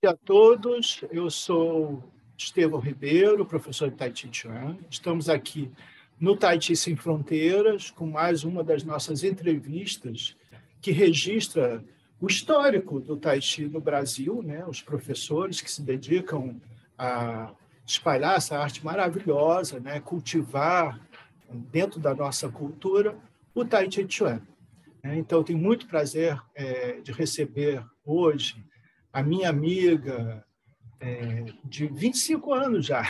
dia a todos. Eu sou Estevão Ribeiro, professor de Tai Chi Chuan. Estamos aqui no Tai Chi Sem Fronteiras com mais uma das nossas entrevistas que registra o histórico do Tai Chi no Brasil, né? Os professores que se dedicam a espalhar essa arte maravilhosa, né? Cultivar dentro da nossa cultura o Tai Chi Chuan. Então, eu tenho muito prazer de receber hoje a minha amiga de 25 anos já,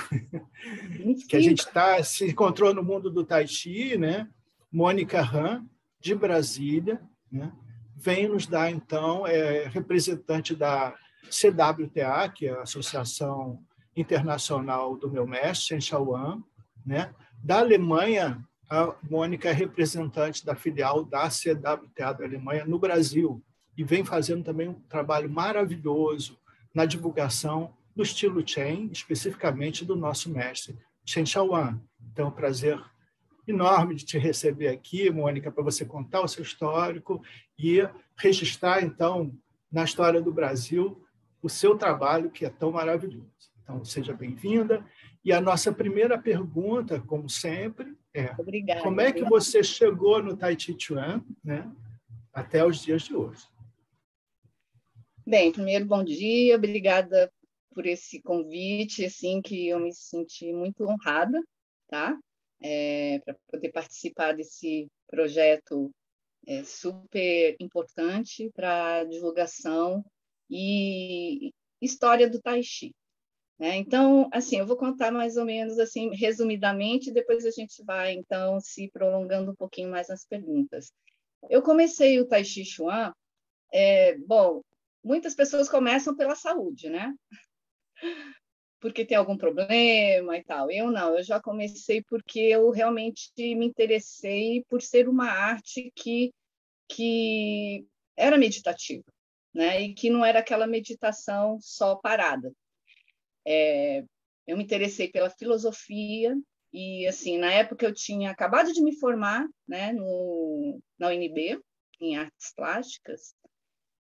25. que a gente se encontrou no mundo do Tai Chi, né? Mônica Han, de Brasília, né? Vem nos dar, então, representante da CWTA, que é a Associação Internacional do Meu Mestre, Shen Shaoan, né? Da Alemanha, a Mônica é representante da filial da CWTA da Alemanha no Brasil e vem fazendo também um trabalho maravilhoso na divulgação do estilo Chen, especificamente do nosso mestre, Shen Shaoan. Então, é um prazer enorme de te receber aqui, Mônica, para você contar o seu histórico e registrar, então, na história do Brasil, o seu trabalho, que é tão maravilhoso. Então, seja bem-vinda. E a nossa primeira pergunta, como sempre, Obrigada. Como é que você chegou no Tai Chi Chuan, né, até os dias de hoje? Bem, primeiro, bom dia, obrigada por esse convite, assim, que eu me senti muito honrada, tá? Para poder participar desse projeto super importante para a divulgação e história do Tai Chi. Então, assim, eu vou contar mais ou menos, assim, resumidamente, e depois a gente vai, então, se prolongando um pouquinho mais nas perguntas. Eu comecei o Tai Chi Chuan, bom, muitas pessoas começam pela saúde, né? Porque tem algum problema e tal. Eu não, eu já comecei porque eu realmente me interessei por ser uma arte que era meditativa, né? E que não era aquela meditação só parada. Eu me interessei pela filosofia e, assim, na época eu tinha acabado de me formar, né, na UNB, em artes plásticas,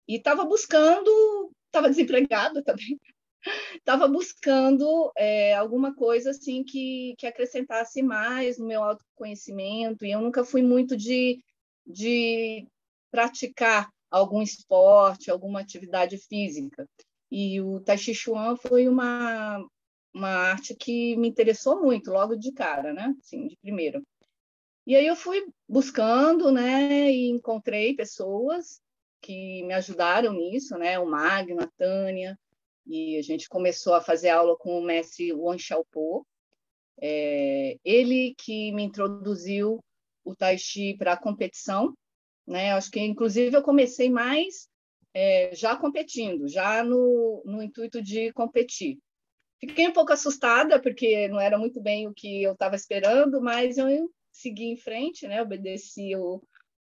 e estava desempregada também, estava buscando alguma coisa assim que acrescentasse mais no meu autoconhecimento, e eu nunca fui muito de praticar algum esporte, alguma atividade física. E o Tai Chi Chuan foi uma arte que me interessou muito, logo de cara, né? Assim, de primeiro. E aí eu fui buscando, né? E encontrei pessoas que me ajudaram nisso, né? O Magno, a Tânia, e a gente começou a fazer aula com o mestre Wan Xiaopo. Ele que me introduziu o Tai Chi para a competição, né? Acho que, inclusive, eu comecei mais já competindo, já no intuito de competir. Fiquei um pouco assustada, porque não era muito bem o que eu estava esperando, mas eu segui em frente, né? Obedeci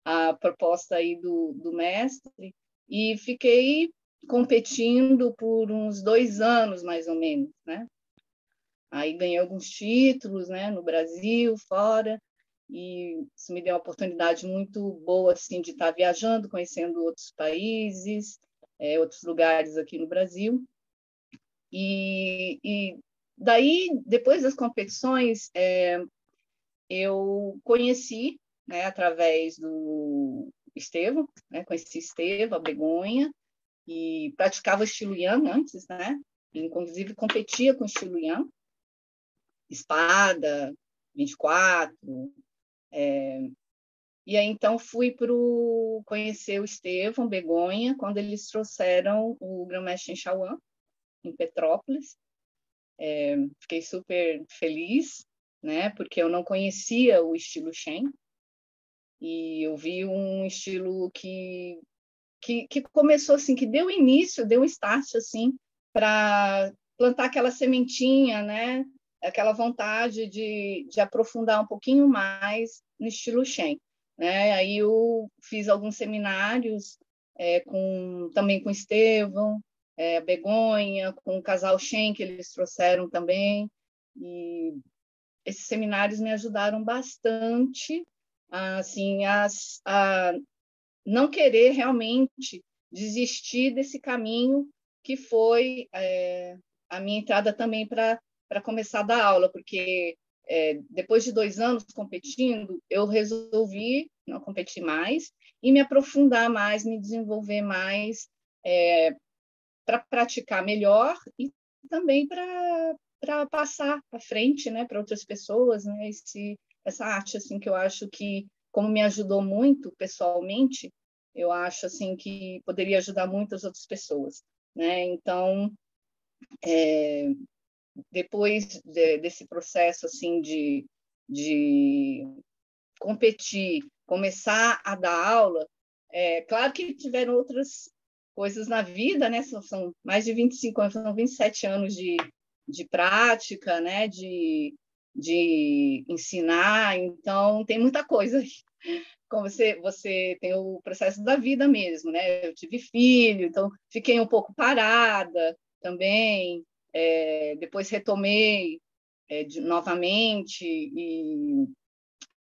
a proposta aí do mestre e fiquei competindo por uns 2 anos, mais ou menos, né? Aí ganhei alguns títulos, né? No Brasil, fora, e isso me deu uma oportunidade muito boa, assim, de estar viajando, conhecendo outros países, outros lugares aqui no Brasil. E daí, depois das competições, eu conheci, né, através do Estevão, né, conheci Estevão, a Begonha, e praticava o estilo Yang antes, né? Inclusive competia com o estilo Yang, espada, 24. E aí, então, fui conhecer o Estevão, Begonha, quando eles trouxeram o Grão-Mestre Shen Shaoan, em Petrópolis. Fiquei super feliz, né? Porque eu não conhecia o estilo Shen, e eu vi um estilo que começou assim, que deu início, deu um start assim, para plantar aquela sementinha, né? Aquela vontade de aprofundar um pouquinho mais no estilo Shen, né? Aí eu fiz alguns seminários também com Estevão, a Begonha, com o casal Shen, que eles trouxeram também, e esses seminários me ajudaram bastante assim, a não querer realmente desistir desse caminho que foi a minha entrada também para começar a dar aula, porque depois de 2 anos competindo, eu resolvi não competir mais e me aprofundar mais, me desenvolver mais, para praticar melhor e também para passar à frente, né, para outras pessoas, né, essa arte assim que eu acho que, como me ajudou muito pessoalmente, eu acho assim que poderia ajudar muitas outras pessoas, né? Então, depois desse processo assim de competir, começar a dar aula, claro que tiveram outras coisas na vida, né? São mais de 25 anos, são 27 anos de prática, né? De ensinar, então tem muita coisa aí. Como você tem o processo da vida mesmo, né? Eu tive filho, então fiquei um pouco parada também, depois retomei novamente e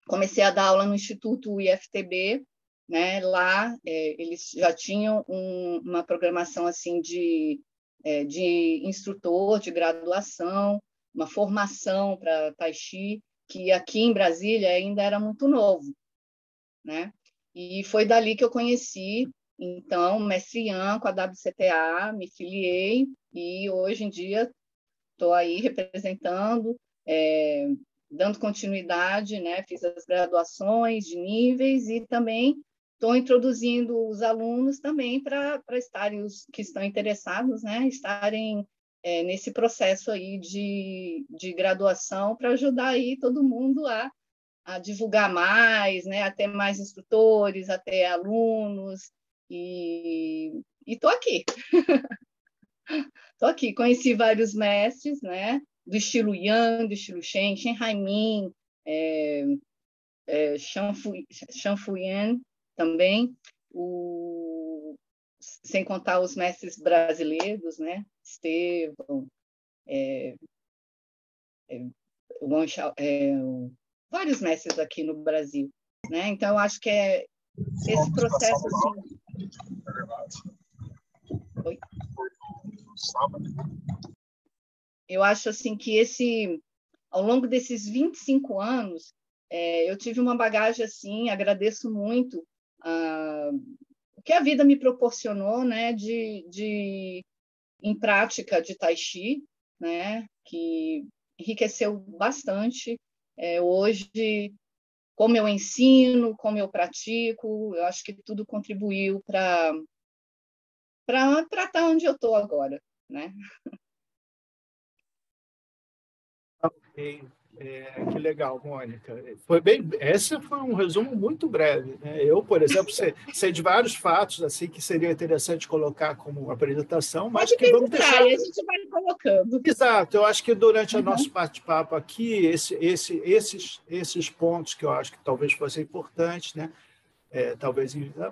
comecei a dar aula no Instituto IFTB, né? Lá eles já tinham uma programação assim de instrutor de graduação, uma formação para Tai Chi, que aqui em Brasília ainda era muito novo, né? E foi dali que eu conheci, então, o mestre Ian com a WCTA, me filiei e hoje em dia estou aí representando, dando continuidade, né? Fiz as graduações de níveis e também estou introduzindo os alunos também para estarem, os que estão interessados, né? Estarem nesse processo aí de graduação para ajudar aí todo mundo a divulgar mais, né? A ter mais instrutores, a ter alunos e estou aqui. Estou aqui, conheci vários mestres, né? Do estilo Yang, do estilo Shen, Shen Haimin, Shan Fuyan também, sem contar os mestres brasileiros, né? Estevão, vários mestres aqui no Brasil, né? Então, eu acho que esse processo assim... Oi? Eu acho assim que ao longo desses 25 anos, eu tive uma bagagem assim, agradeço muito o que a vida me proporcionou, né, em prática de Tai Chi, né, que enriqueceu bastante. Hoje, como eu ensino, como eu pratico, eu acho que tudo contribuiu para estar onde eu estou agora, né? Ok. Que legal, Mônica. Esse foi um resumo muito breve, né? Eu, por exemplo, sei de vários fatos assim que seria interessante colocar como apresentação, mas Pode que vamos deixar. a gente vai colocando. Exato. Eu acho que durante o nosso bate-papo aqui, esses pontos que eu acho que talvez fossem importantes, né?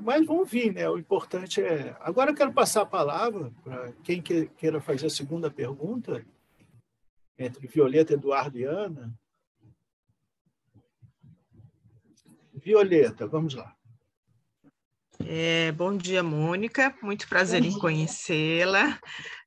Mas vão vir, né? O importante é. Agora eu quero passar a palavra para quem queira fazer a segunda pergunta, entre Violeta, Eduardo e Ana. Violeta, vamos lá. Bom dia, Mônica. Muito prazer em conhecê-la.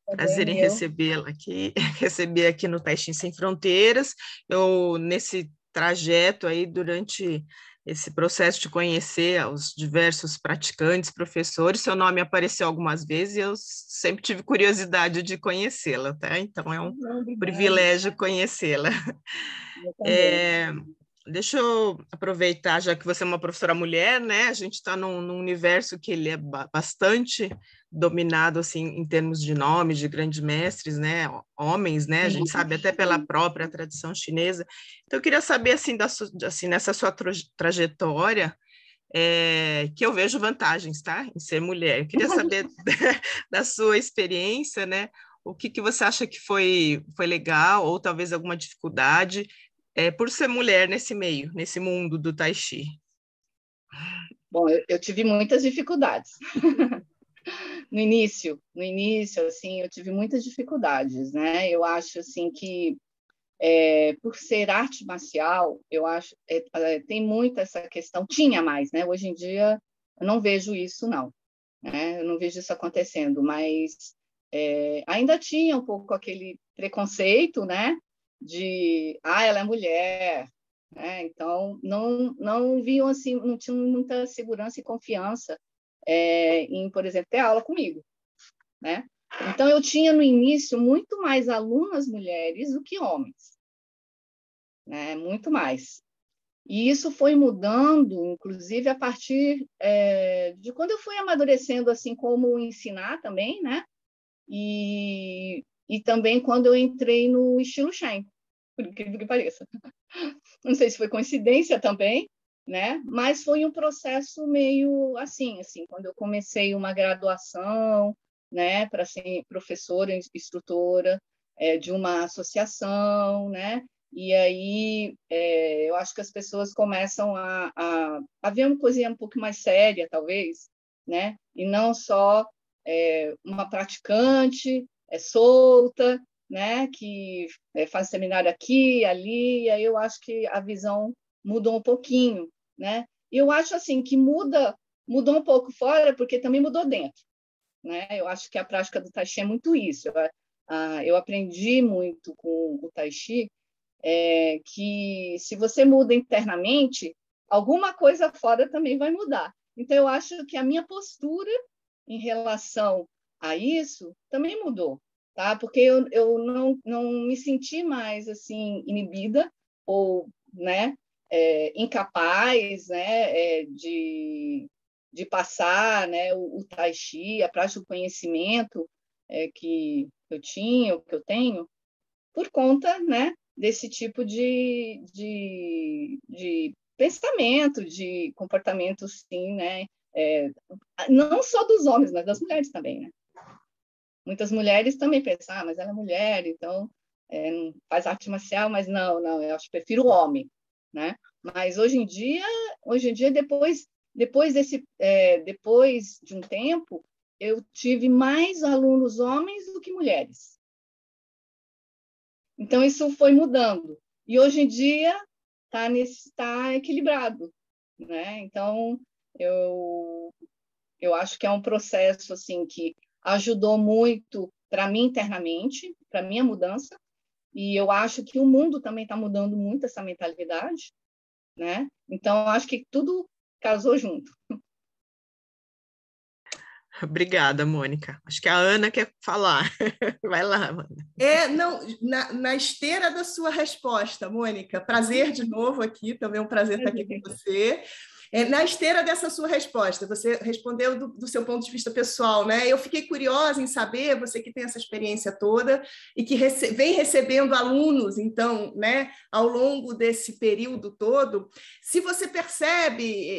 Prazer em recebê-la aqui, receber aqui no Tai Chi Sem Fronteiras. Eu, nesse trajeto aí, durante esse processo de conhecer os diversos praticantes, professores, seu nome apareceu algumas vezes e eu sempre tive curiosidade de conhecê-la, tá? Então, é um privilégio conhecê-la. Deixa eu aproveitar, já que você é uma professora mulher, né? A gente está num universo que ele é bastante dominado, assim, em termos de nomes, de grandes mestres, né? Homens, né? A gente sabe até pela própria tradição chinesa. Então, eu queria saber, assim, nessa sua trajetória, que eu vejo vantagens, tá? Em ser mulher. Eu queria saber da sua experiência, né? O que você acha que foi legal, ou talvez alguma dificuldade, por ser mulher nesse meio, nesse mundo do Tai Chi? Bom, eu tive muitas dificuldades. No início, assim, eu tive muitas dificuldades, né? Eu acho, assim, que por ser arte marcial, eu acho, tem muito essa questão, tinha mais, né? Hoje em dia, eu não vejo isso, não, né? Eu não vejo isso acontecendo, mas ainda tinha um pouco aquele preconceito, né, de, ela é mulher, né? Então não viam assim, não tinham muita segurança e confiança em, por exemplo, ter aula comigo, né? Então eu tinha no início muito mais alunas mulheres do que homens, né? Muito mais. E isso foi mudando, inclusive, a partir de quando eu fui amadurecendo, assim, como ensinar também, né? E também quando eu entrei no estilo Shen, por incrível que pareça. Não sei se foi coincidência também, né? Mas foi um processo meio assim, quando eu comecei uma graduação, né, para ser professora, instrutora de uma associação, né? E aí eu acho que as pessoas começam a ver uma coisinha um pouco mais séria, talvez, né? E não só uma praticante solta, né? Que faz seminário aqui, ali. E aí eu acho que a visão mudou um pouquinho, né? E eu acho assim que mudou um pouco fora, porque também mudou dentro, né? Eu acho que a prática do Tai Chi é muito isso. Eu aprendi muito com o Tai Chi que se você muda internamente, alguma coisa fora também vai mudar. Então, eu acho que a minha postura em relação a isso também mudou, tá? Porque eu não me senti mais assim inibida ou, né, incapaz, né, de passar, né, o Tai Chi, a prática do conhecimento que eu tinha, o que eu tenho, por conta, né, desse tipo de pensamento, de comportamento, sim, né? Não só dos homens, mas das mulheres também, né? Muitas mulheres também pensam, mas ela é mulher, então não faz arte marcial, mas não, eu acho que prefiro o homem, né? Mas hoje em dia depois de um tempo, eu tive mais alunos homens do que mulheres. Então, isso foi mudando. E, hoje em dia, está equilibrado, né? Então, eu acho que é um processo assim, que ajudou muito para mim internamente, para minha mudança, e eu acho que o mundo também está mudando muito essa mentalidade, né? Então, eu acho que tudo casou junto. Obrigada, Mônica. Acho que a Ana quer falar. Vai lá, Ana. Não, na esteira da sua resposta, Mônica, prazer de novo aqui, também é um prazer estar aqui com você. Na esteira dessa sua resposta, você respondeu do seu ponto de vista pessoal, né? Eu fiquei curiosa em saber, você que tem essa experiência toda e que vem recebendo alunos, então, né, ao longo desse período todo, se você percebe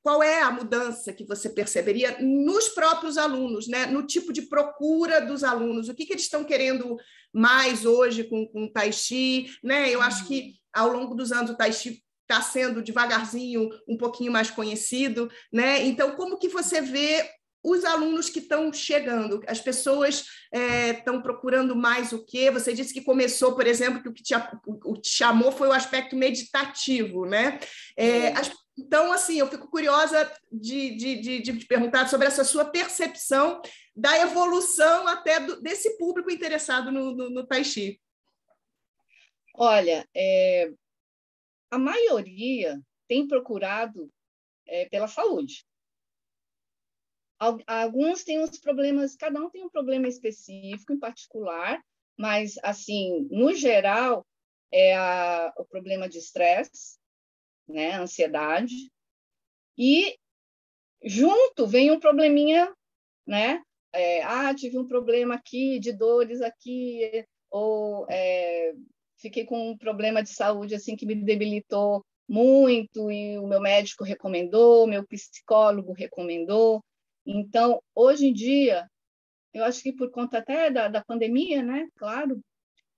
qual é a mudança que você perceberia nos próprios alunos, né? No tipo de procura dos alunos, o que eles estão querendo mais hoje com o Tai Chi, né? Eu acho que ao longo dos anos o Tai Chi está sendo devagarzinho um pouquinho mais conhecido, né? Então, como que você vê os alunos que estão chegando? As pessoas estão procurando mais o quê? Você disse que começou, por exemplo, que o que te chamou foi o aspecto meditativo, né? Então, assim, eu fico curiosa de te perguntar sobre essa sua percepção da evolução até desse público interessado no Tai Chi. Olha, a maioria tem procurado pela saúde. Alguns têm uns problemas, cada um tem um problema específico, em particular, mas, assim, no geral, o problema de estresse, né, ansiedade, e junto vem um probleminha, né, tive um problema aqui, de dores aqui, ou fiquei com um problema de saúde assim que me debilitou muito e o meu médico recomendou, meu psicólogo recomendou. Então, hoje em dia, eu acho que por conta até da pandemia, né, claro,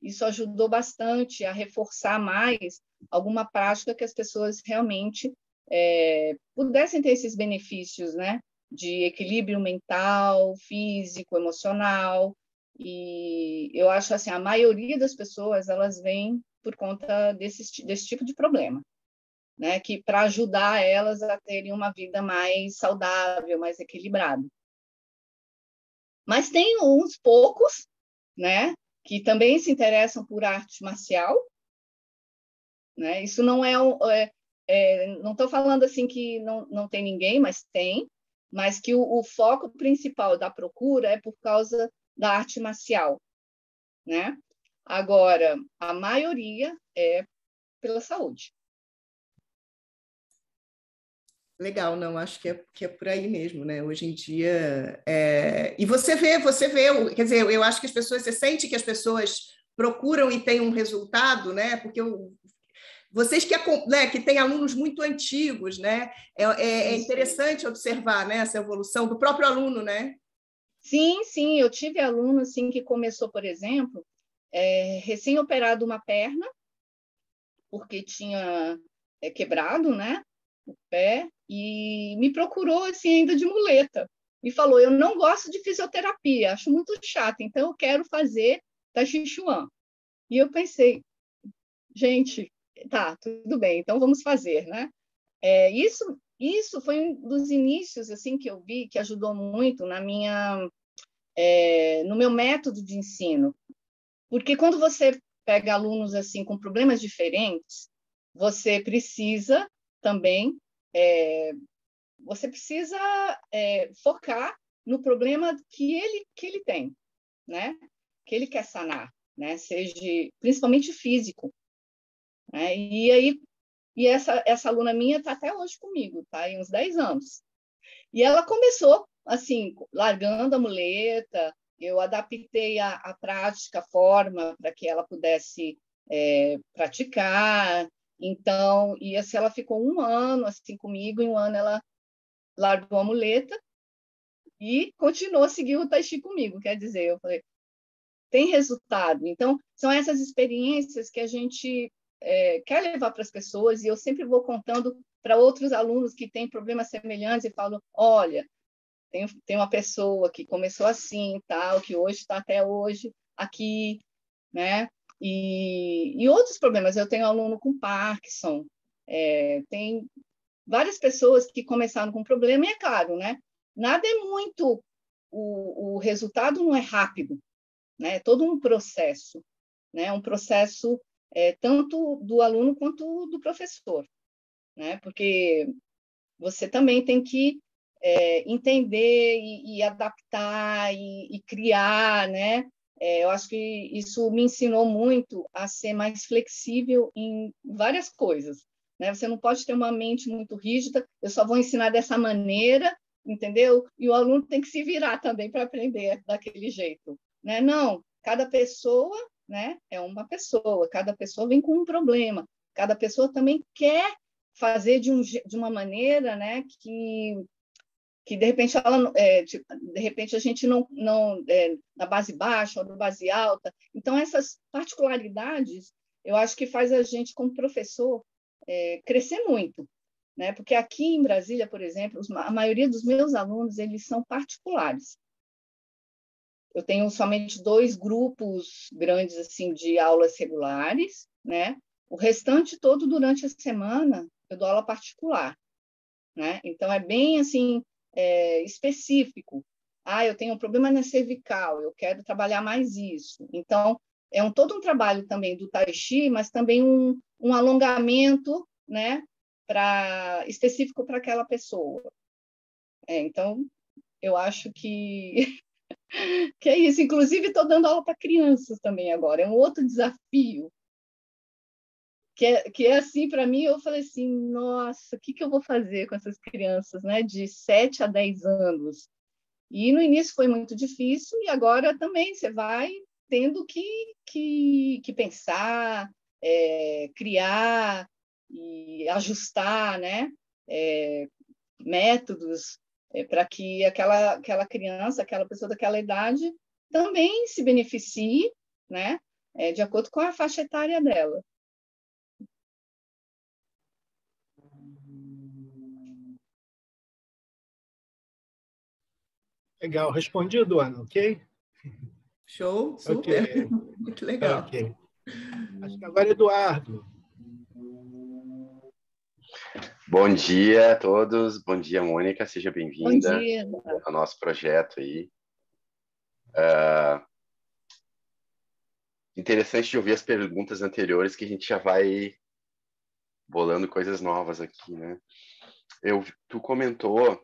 isso ajudou bastante a reforçar mais alguma prática que as pessoas realmente pudessem ter esses benefícios, né, de equilíbrio mental, físico, emocional. E eu acho assim, a maioria das pessoas elas vêm por conta desse tipo de problema, né, que para ajudar elas a terem uma vida mais saudável, mais equilibrada. Mas tem uns poucos, né, que também se interessam por arte marcial, né? Isso não não estou falando assim que não tem ninguém, mas que o foco principal da procura é por causa da arte marcial, né? Agora, a maioria é pela saúde. Legal, não, acho que é por aí mesmo, né? Hoje em dia. E você vê, quer dizer, eu acho que as pessoas, você sente que as pessoas procuram e têm um resultado, né? Porque vocês né, que têm alunos muito antigos, né? É interessante observar, né, essa evolução do próprio aluno, né? Sim, eu tive aluno assim, que começou, por exemplo, recém-operado uma perna, porque tinha quebrado, né, o pé, e me procurou assim, ainda de muleta. E falou, eu não gosto de fisioterapia, acho muito chato, então eu quero fazer Tai Chi Chuan. E eu pensei, gente, tá, tudo bem, então vamos fazer, né? Isso foi um dos inícios assim que eu vi que ajudou muito no meu método de ensino, porque quando você pega alunos assim com problemas diferentes, você precisa também focar no problema que ele tem, né? Que ele quer sanar, né? Seja principalmente físico, né? E essa aluna minha está até hoje comigo, está aí uns 10 anos. E ela começou, assim, largando a muleta, eu adaptei a prática, a forma, para que ela pudesse praticar. Então, e assim, ela ficou 1 ano assim, comigo, em 1 ano ela largou a muleta e continuou a seguir o Tai Chi comigo. Quer dizer, eu falei, tem resultado. Então, são essas experiências que a gente quer levar para as pessoas, e eu sempre vou contando para outros alunos que têm problemas semelhantes e falo, olha, tem uma pessoa que começou assim, tal, que hoje está até hoje aqui, né? E outros problemas. Eu tenho aluno com Parkinson, tem várias pessoas que começaram com problema, e é claro, né? Nada é muito... O resultado não é rápido, né? É todo um processo, né? Um processo tanto do aluno quanto do professor, né? Porque você também tem que entender e adaptar e criar, né? Eu acho que isso me ensinou muito a ser mais flexível em várias coisas, né? Você não pode ter uma mente muito rígida, eu só vou ensinar dessa maneira, entendeu? E o aluno tem que se virar também para aprender daquele jeito, né? Não, cada pessoa, né, é uma pessoa, cada pessoa vem com um problema, cada pessoa também quer fazer de uma maneira, né, que de repente de repente a gente não na base baixa ou na base alta. Então essas particularidades eu acho que faz a gente como professor crescer muito, né? Porque aqui em Brasília, por exemplo, a maioria dos meus alunos eles são particulares. Eu tenho somente 2 grupos grandes assim de aulas regulares, né? O restante todo durante a semana eu dou aula particular, né? Então é bem assim específico. Eu tenho um problema na cervical, eu quero trabalhar mais isso. Então todo um trabalho também do Tai Chi, mas também um alongamento, né? Específico para aquela pessoa. Então eu acho que que é isso. Inclusive, estou dando aula para crianças também agora. É um outro desafio. Que é assim, para mim, eu falei assim, nossa, o que eu vou fazer com essas crianças, né, de 7 a 10 anos? E no início foi muito difícil, e agora também você vai tendo que pensar, criar e ajustar, né, métodos para que aquela criança, aquela pessoa daquela idade também se beneficie, né, de acordo com a faixa etária dela. Legal, respondido, Ana, ok? Show, super, okay. Muito legal. Okay. Acho que agora é Eduardo. Bom dia a todos, bom dia, Mônica, seja bem-vinda Bom dia. ao nosso projeto aí. Interessante de ouvir as perguntas anteriores, que a gente já vai bolando coisas novas aqui, né? Tu comentou,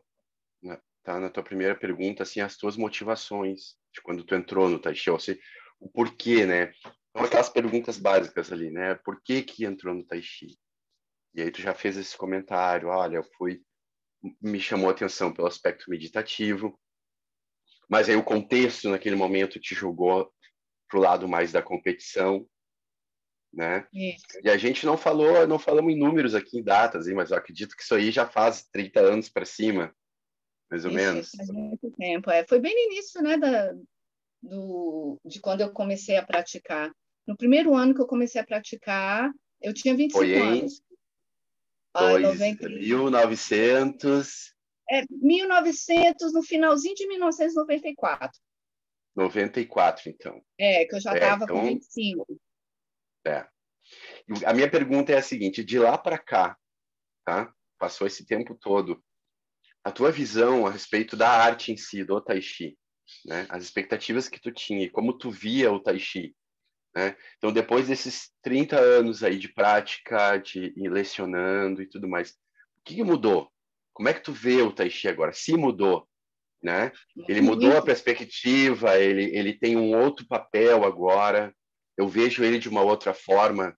né, tá, na tua primeira pergunta, assim, as tuas motivações de quando tu entrou no Tai Chi, ou seja, o porquê, né? Então, aquelas perguntas básicas ali, né? Por que que entrou no Tai Chi? E aí tu já fez esse comentário, olha, me chamou a atenção pelo aspecto meditativo, mas aí o contexto naquele momento te jogou pro lado mais da competição, né? Isso. E a gente não falamos em números aqui, em datas, mas eu acredito que isso aí já faz 30 anos para cima, mais ou menos. Faz muito tempo. Foi bem no início, né, de quando eu comecei a praticar. No primeiro ano que eu comecei a praticar, eu tinha 25 anos. 1900... 1900, no finalzinho de 1994. 94, então. Que eu já estava então, com 25. A minha pergunta é a seguinte, de lá para cá, tá? Passou esse tempo todo, a tua visão a respeito da arte em si, do Tai Chi, né? As expectativas que tu tinha e como tu via o Tai Chi, né? Então, depois desses 30 anos aí de prática, de ir lecionando e tudo mais, o que mudou? Como é que tu vê o Tai Chi agora? Se mudou, né? Ele mudou a perspectiva, ele tem um outro papel agora, eu vejo ele de uma outra forma,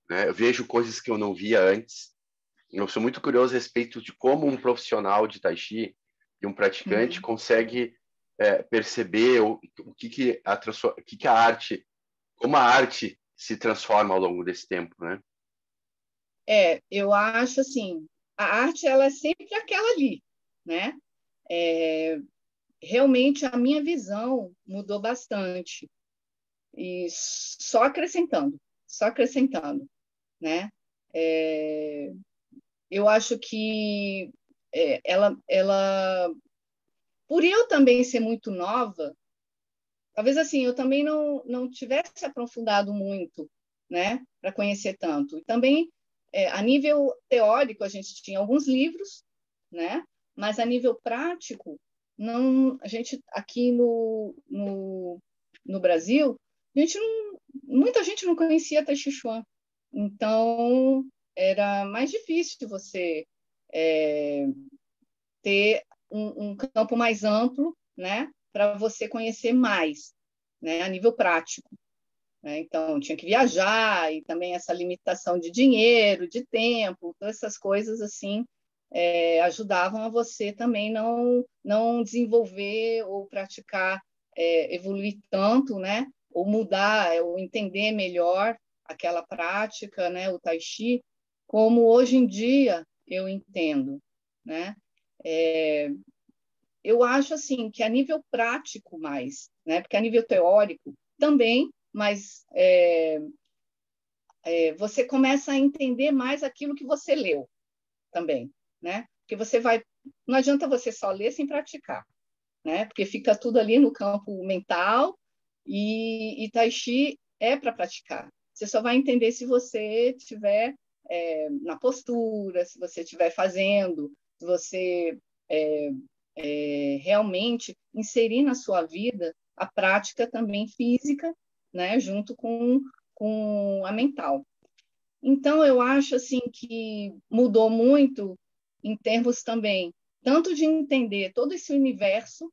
né? Eu vejo coisas que eu não via antes. Eu sou muito curioso a respeito de como um profissional de Tai Chi e um praticante consegue perceber o que a arte, como a arte se transforma ao longo desse tempo, né? Eu acho assim, a arte ela é sempre aquela ali, né? Realmente a minha visão mudou bastante e só acrescentando, né? Eu acho que ela, por eu também ser muito nova, talvez assim eu também não tivesse aprofundado muito, né, para conhecer tanto. E também a nível teórico a gente tinha alguns livros, né, mas a nível prático não, a gente aqui no Brasil, muita gente não conhecia Tai Chi Chuan. Então era mais difícil você ter um campo mais amplo, né, para você conhecer mais, né, a nível prático, né? Então tinha que viajar e também essa limitação de dinheiro, de tempo, todas essas coisas assim ajudavam a você também não desenvolver ou praticar, evoluir tanto, né, ou mudar, ou entender melhor aquela prática, né, o Tai Chi, como hoje em dia eu entendo, né? Eu acho assim que a nível prático mais, né? Porque a nível teórico também, mas você começa a entender mais aquilo que você leu também, né? Porque você vai, não adianta você só ler sem praticar, né? Porque fica tudo ali no campo mental e Tai Chi é para praticar. Você só vai entender se você estiver na postura, se você estiver fazendo, se você realmente inserir na sua vida a prática também física, né, junto com a mental. Então, eu acho assim que mudou muito em termos também, tanto de entender todo esse universo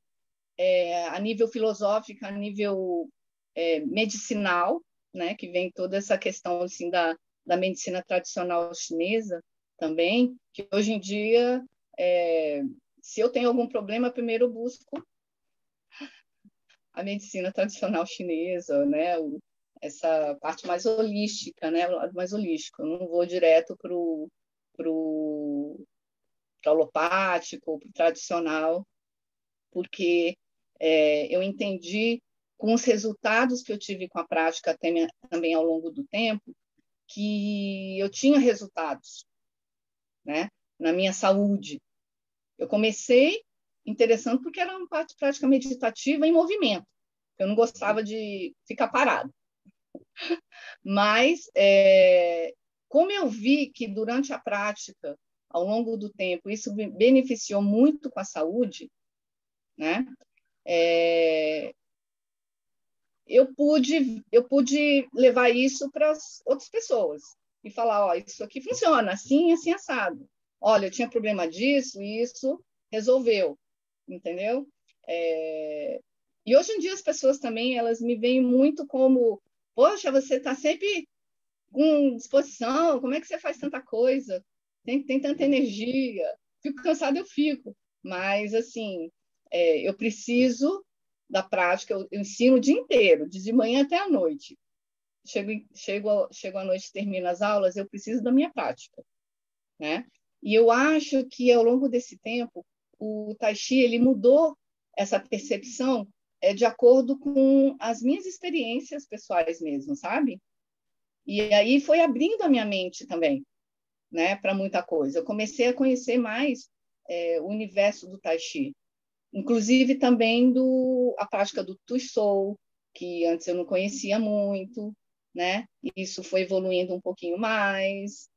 a nível filosófico, a nível medicinal, né, que vem toda essa questão assim, da medicina tradicional chinesa também, que hoje em dia se eu tenho algum problema, primeiro eu busco a medicina tradicional chinesa, né? Essa parte mais holística, né? O lado mais holístico. Eu não vou direto para o alopático ou para o tradicional, porque eu entendi, com os resultados que eu tive com a prática também ao longo do tempo, que eu tinha resultados, né? Na minha saúde. Eu comecei interessante porque era uma prática meditativa em movimento. Eu não gostava de ficar parado. Mas, como eu vi que durante a prática, ao longo do tempo, isso beneficiou muito com a saúde, né? eu pude levar isso para as outras pessoas e falar, ó, isso aqui funciona, assim, assim, assado. Olha, eu tinha problema disso, isso resolveu, entendeu? E hoje em dia as pessoas também, elas me veem muito como, poxa, você está sempre com disposição, como é que você faz tanta coisa? Tem tanta energia. Fico cansada, eu fico. Mas, assim, eu preciso da prática, eu ensino o dia inteiro, de manhã até à noite. Chego à noite, termino as aulas, eu preciso da minha prática, né? E eu acho que, ao longo desse tempo, o Tai Chi, ele mudou essa percepção de acordo com as minhas experiências pessoais mesmo, sabe? E aí foi abrindo a minha mente também, né, para muita coisa. Eu comecei a conhecer mais o universo do Tai Chi, inclusive também a prática do Tuisou, que antes eu não conhecia muito, né? Isso foi evoluindo um pouquinho mais.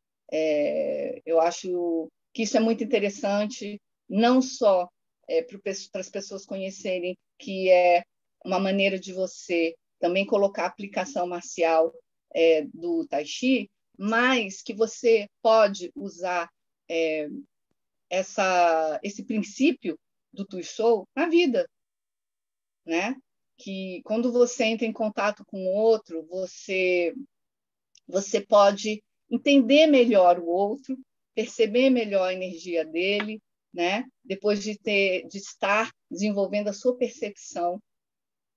Eu acho que isso é muito interessante, não só para as pessoas conhecerem que é uma maneira de você também colocar a aplicação marcial do Tai Chi, mas que você pode usar esse princípio do Tuisou na vida, né? Que quando você entra em contato com o outro, você pode entender melhor o outro, perceber melhor a energia dele, né? Depois de estar desenvolvendo a sua percepção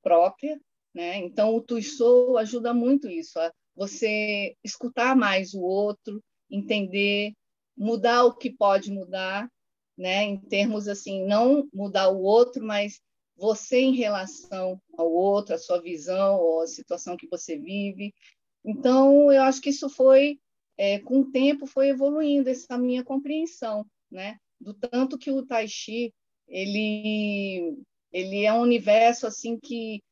própria, né? Então o Tuisou ajuda muito isso, a você escutar mais o outro, entender, mudar o que pode mudar, né? Em termos assim, não mudar o outro, mas você em relação ao outro, a sua visão ou a situação que você vive. Então, eu acho que isso com o tempo, foi evoluindo essa minha compreensão, né? Do tanto que o Tai Chi, ele é um universo assim que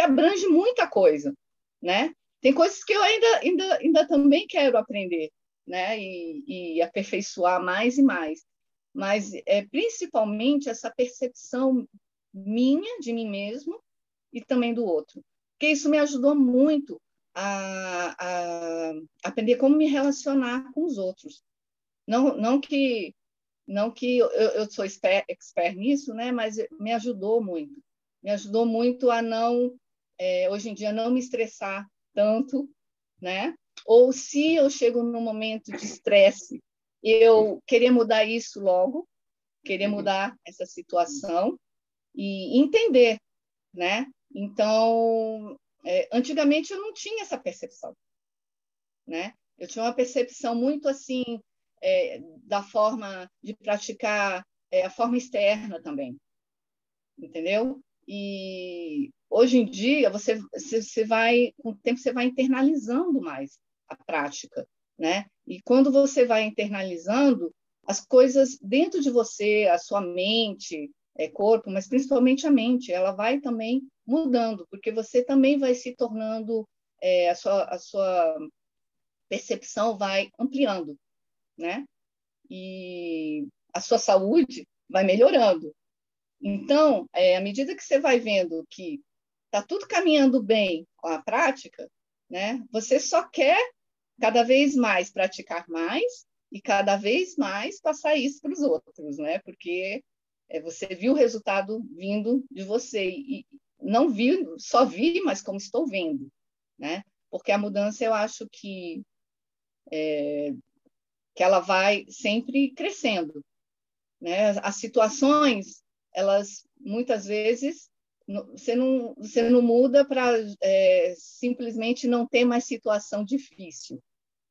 abrange muita coisa, né? Tem coisas que eu ainda também quero aprender, né? E aperfeiçoar mais e mais. Mas principalmente essa percepção minha, de mim mesmo, e também do outro. Porque isso me ajudou muito a aprender como me relacionar com os outros. Não que eu sou expert nisso, né? Mas me ajudou muito. Me ajudou muito a não, hoje em dia, não me estressar tanto, né? Ou se eu chego num momento de estresse, eu queria mudar isso logo, querer mudar essa situação e entender, né? Então, antigamente eu não tinha essa percepção, né? Eu tinha uma percepção muito assim da forma de praticar, a forma externa também, entendeu? E hoje em dia você vai, com o tempo você vai internalizando mais a prática, né? E quando você vai internalizando as coisas dentro de você, a sua mente, corpo, mas principalmente a mente, ela vai também mudando, porque você também vai se tornando, a sua percepção vai ampliando, né? E a sua saúde vai melhorando. Então, à medida que você vai vendo que está tudo caminhando bem com a prática, né? Você só quer cada vez mais praticar mais e cada vez mais passar isso para os outros, né? Porque você viu o resultado vindo de você e não vi, só vi, mas como estou vendo, né? Porque a mudança eu acho que ela vai sempre crescendo, né? As situações, elas muitas vezes você não muda para simplesmente não ter mais situação difícil.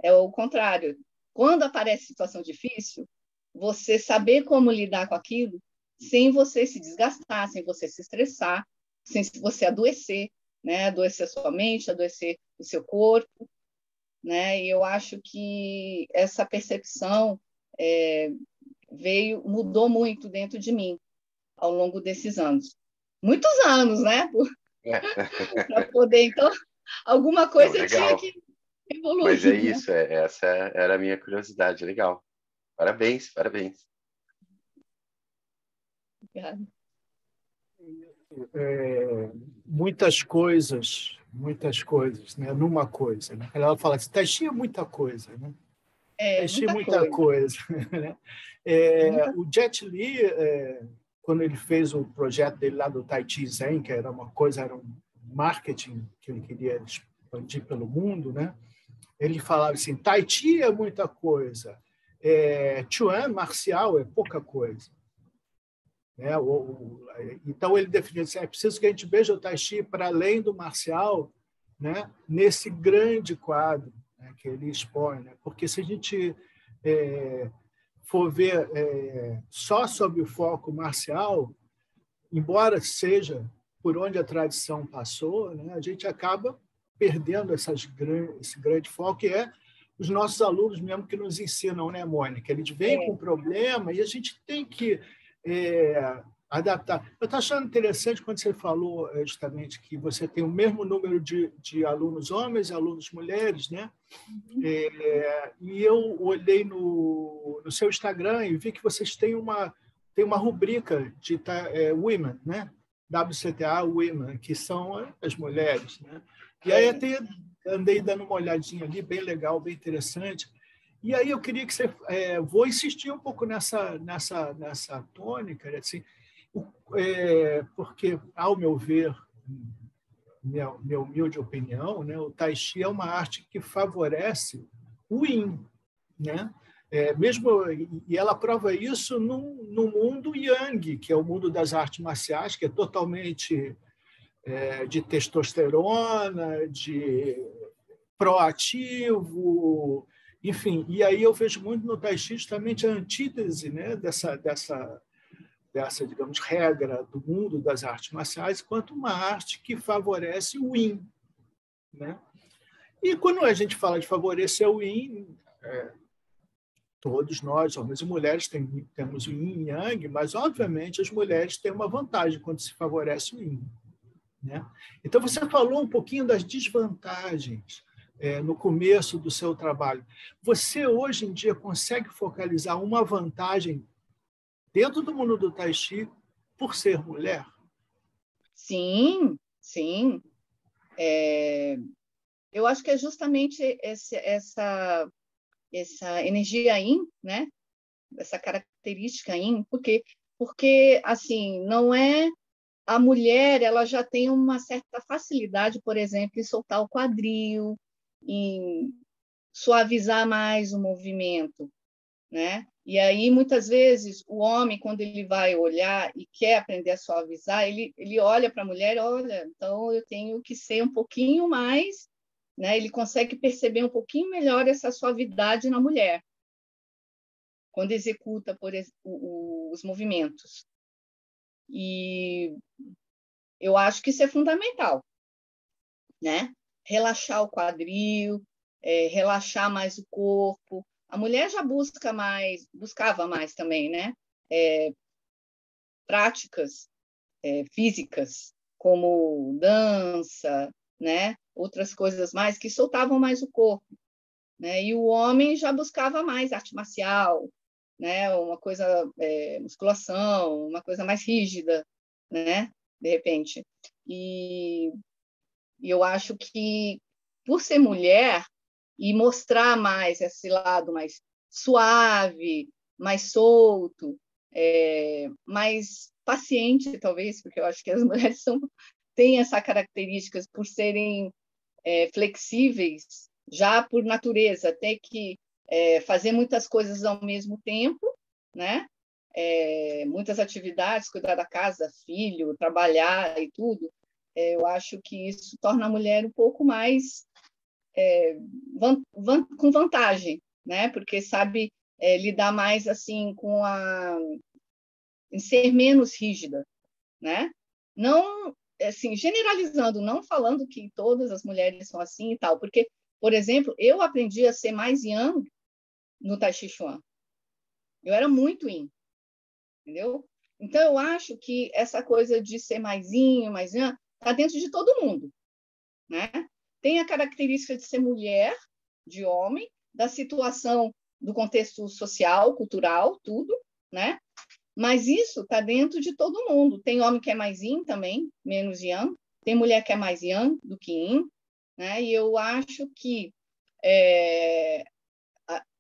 É o contrário. Quando aparece situação difícil, você saber como lidar com aquilo sem você se desgastar, sem você se estressar, sem você adoecer, né? Adoecer a sua mente, adoecer o seu corpo, né? E eu acho que essa percepção mudou muito dentro de mim ao longo desses anos. Muitos anos, né? Para poder, então, alguma coisa Não, tinha que evoluir. Mas é né? isso, essa era a minha curiosidade. Legal. Parabéns, parabéns. Obrigada. muitas coisas, né, numa coisa. Né? Ela fala assim, Tai Chi é muita coisa, né? Tai Chi é muita coisa. Né? O Jet Li, quando ele fez o projeto dele lá do Tai Chi Zen, que era um marketing que ele queria expandir pelo mundo, né? Ele falava assim, Tai Chi é muita coisa, Chuan, marcial, é pouca coisa. Né? Então, ele definiu assim, é preciso que a gente veja o Tai Chi para além do marcial, né? Nesse grande quadro, né? Que ele expõe. Né? Porque se a gente for ver só sobre o foco marcial, embora seja por onde a tradição passou, né? A gente acaba perdendo esse grande foco, que é os nossos alunos mesmo que nos ensinam, né, Mônica? Eles vêm com problema e a gente tem que adaptar. Eu estou achando interessante quando você falou justamente que você tem o mesmo número de alunos homens e alunos mulheres, né? E eu olhei no seu Instagram e vi que vocês têm uma rubrica de Women, né? WCTA Women, que são as mulheres, né? E aí até andei dando uma olhadinha ali, bem legal, bem interessante. E aí eu queria que você... vou insistir um pouco nessa tônica, assim, porque, ao meu ver, minha humilde opinião, né, o Tai Chi é uma arte que favorece o Yin, né? E ela prova isso no mundo Yang, que é o mundo das artes marciais, que é totalmente de testosterona, de proativo, enfim. E aí eu vejo muito no Tai Chi justamente a antítese, né, dessa, digamos, regra do mundo das artes marciais, quanto uma arte que favorece o Yin, né? E quando a gente fala de favorecer o Yin, todos nós, homens e mulheres, temos o Yin e Yang, mas, obviamente, as mulheres têm uma vantagem quando se favorece o Yin, né? Então, você falou um pouquinho das desvantagens no começo do seu trabalho. Você, hoje em dia, consegue focalizar uma vantagem dentro do mundo do Tai Chi por ser mulher? Sim, sim. Eu acho que é justamente essa energia Yin, né? Essa característica Yin, porque assim, não é a mulher, ela já tem uma certa facilidade, por exemplo, em soltar o quadril, em suavizar mais o movimento, né? E aí, muitas vezes, o homem, quando ele vai olhar e quer aprender a suavizar, ele olha para a mulher, olha, então eu tenho que ser um pouquinho mais, né? Ele consegue perceber um pouquinho melhor essa suavidade na mulher, quando executa os movimentos. E eu acho que isso é fundamental, né? Relaxar o quadril, relaxar mais o corpo. A mulher já buscava mais também, né? Práticas físicas, como dança, né? Outras coisas mais que soltavam mais o corpo, né? E o homem já buscava mais arte marcial, né? Uma coisa, musculação, uma coisa mais rígida, né? De repente. E eu acho que, por ser mulher e mostrar mais esse lado mais suave, mais solto, mais paciente, talvez, porque eu acho que as mulheres têm essa característica por serem flexíveis, já por natureza, ter que fazer muitas coisas ao mesmo tempo, né? Muitas atividades, cuidar da casa, filho, trabalhar e tudo. Eu acho que isso torna a mulher um pouco mais com vantagem, né? Porque sabe lidar mais assim em ser menos rígida, né? Não assim generalizando, não falando que todas as mulheres são assim e tal, porque, por exemplo, eu aprendi a ser mais yang no Tai Chi Chuan. Eu era muito yin, entendeu? Então eu acho que essa coisa de ser mais yin, mais yang, está dentro de todo mundo, né? Tem a característica de ser mulher, de homem, da situação, do contexto social, cultural, tudo, né? Mas isso está dentro de todo mundo. Tem homem que é mais yin também, menos yang. Tem mulher que é mais yang do que yin, né? E eu acho que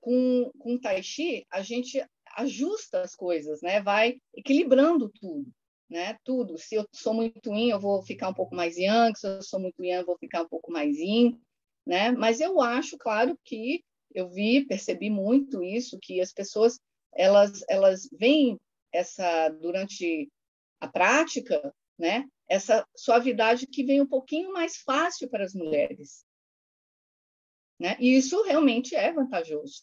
com Tai Chi a gente ajusta as coisas, né? Vai equilibrando tudo, né? Tudo. Se eu sou muito yin, eu vou ficar um pouco mais yang. Se eu sou muito yang, eu vou ficar um pouco mais yin, né? Mas eu acho, claro, que eu percebi muito isso, que as pessoas elas veem durante a prática, né? Essa suavidade que vem um pouquinho mais fácil para as mulheres, né? E isso realmente é vantajoso,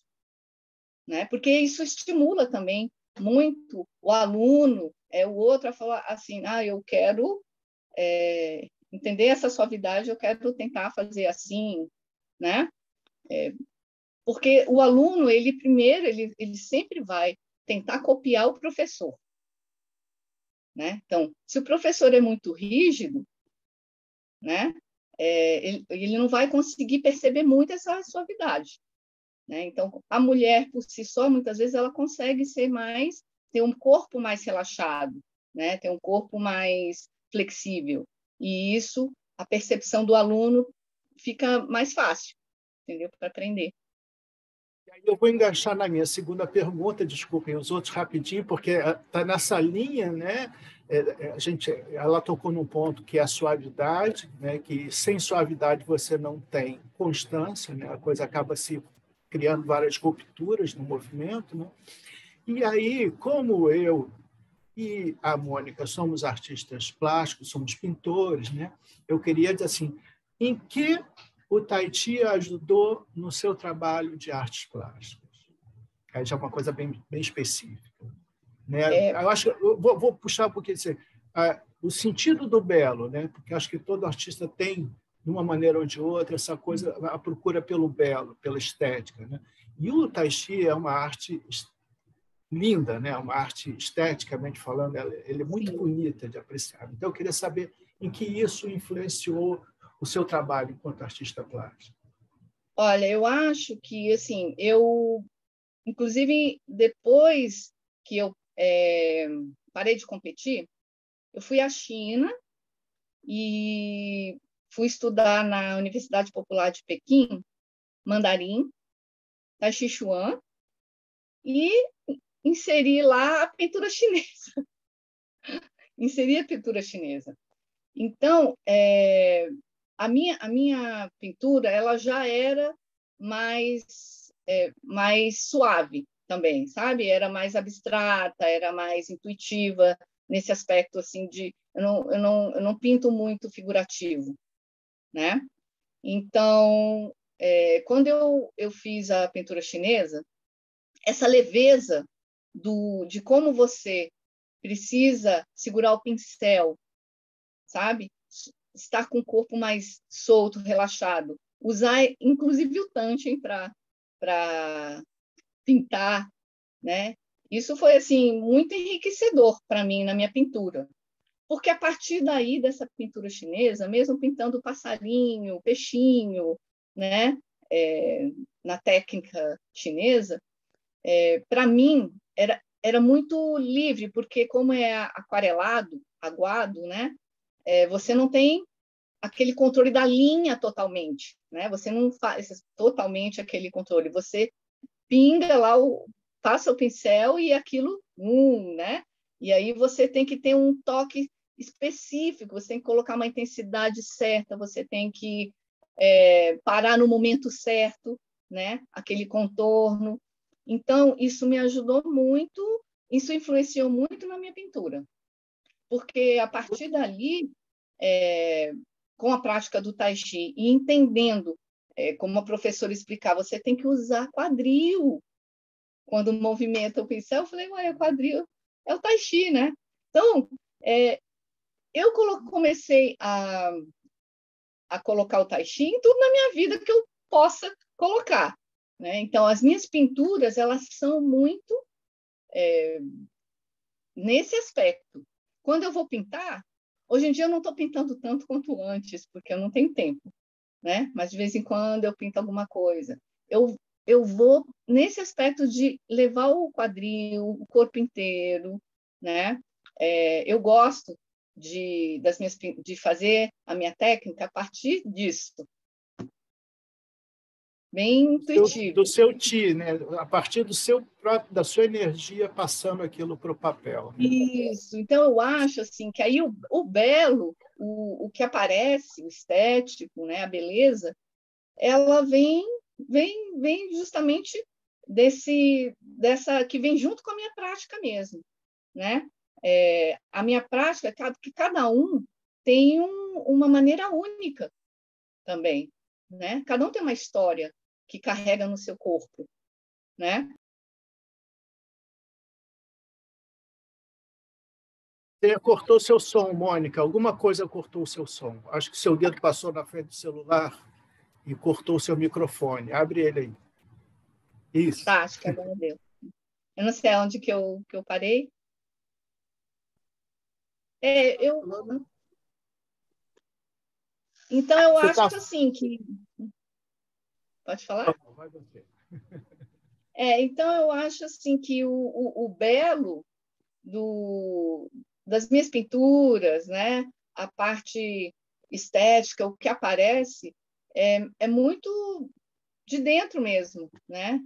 né? Porque isso estimula também muito o aluno, o outro a falar assim, eu quero entender essa suavidade, eu quero tentar fazer assim, né? Porque o aluno, ele primeiro, ele sempre vai tentar copiar o professor, né? Então, se o professor é muito rígido, né? Ele não vai conseguir perceber muito essa suavidade, né? Então, a mulher por si só, muitas vezes, ela consegue ter um corpo mais relaxado, né? Ter um corpo mais flexível. E isso, a percepção do aluno fica mais fácil, entendeu? Para aprender. Eu vou enganchar na minha segunda pergunta, desculpem os outros rapidinho, porque está nessa linha, né? Ela tocou num ponto que é a suavidade, né? Que sem suavidade você não tem constância, né? A coisa acaba se criando várias rupturas no movimento, né? E aí, como eu e a Mônica somos artistas plásticos, somos pintores, né? Eu queria dizer assim, em que o Tai Chi ajudou no seu trabalho de artes plásticas? Aí já é uma coisa bem específica, né? Eu acho que eu vou puxar um pouquinho assim, o sentido do belo, né? Porque acho que todo artista tem, de uma maneira ou de outra, essa coisa, a procura pelo belo, pela estética, né? E o Tai Chi é uma arte linda, né? Uma arte esteticamente falando, ele é muito bonita de apreciar. Então, eu queria saber em que isso influenciou o seu trabalho enquanto artista plástico. Olha, eu acho que, assim, inclusive, depois que eu parei de competir, eu fui à China e fui estudar na Universidade Popular de Pequim, mandarim, Tai Chi Chuan, e inseri lá a pintura chinesa. Inseri a pintura chinesa. Então, a minha pintura ela já era mais suave também, sabe? Era mais abstrata, era mais intuitiva nesse aspecto assim de eu não pinto muito figurativo, né? Então, quando eu fiz a pintura chinesa, essa leveza de como você precisa segurar o pincel, sabe? Estar com o corpo mais solto, relaxado. Usar, inclusive, o Tanchen para pintar, né? Isso foi, assim, muito enriquecedor para mim na minha pintura. Porque a partir daí, dessa pintura chinesa, mesmo pintando passarinho, peixinho, né? Na técnica chinesa, para mim, era muito livre, porque como é aquarelado, aguado, né? Você não tem aquele controle da linha totalmente, né? Você não faz totalmente aquele controle, você pinga lá, passa o pincel e aquilo, né? E aí você tem que ter um toque específico, você tem que colocar uma intensidade certa, você tem que parar no momento certo, né? Aquele contorno. Então, isso me ajudou muito, isso influenciou muito na minha pintura, porque a partir dali, com a prática do Tai Chi e entendendo, como a professora explicava, você tem que usar quadril quando movimenta o pincel. Eu falei, ué, quadril é o Tai Chi, né? Então, eu comecei a colocar o Tai Chi em tudo na minha vida que eu possa colocar, né? Então, as minhas pinturas, elas são muito nesse aspecto. Quando eu vou pintar, hoje em dia eu não estou pintando tanto quanto antes, porque eu não tenho tempo, né? Mas de vez em quando eu pinto alguma coisa. Eu vou nesse aspecto de levar o quadril, o corpo inteiro, né? Eu gosto de fazer a minha técnica a partir disso. Bem intuitivo. Do seu ti, né? A partir do seu próprio, da sua energia passando aquilo para o papel. Isso. Então, eu acho assim, que aí o belo, o que aparece, o estético, né, a beleza, ela vem justamente dessa que vem junto com a minha prática mesmo, né? A minha prática, que cada um tem uma maneira única também, né? Cada um tem uma história que carrega no seu corpo, né? Você cortou seu som, Mônica. Alguma coisa cortou o seu som. Acho que seu dedo passou na frente do celular e cortou o seu microfone. Abre ele aí. Isso. Tá, acho que agora deu. Eu não sei onde que eu parei. Então, eu acho que assim que... Pode falar? Vai você. Então, eu acho assim que o belo das minhas pinturas, né? A parte estética, o que aparece, é muito de dentro mesmo, né?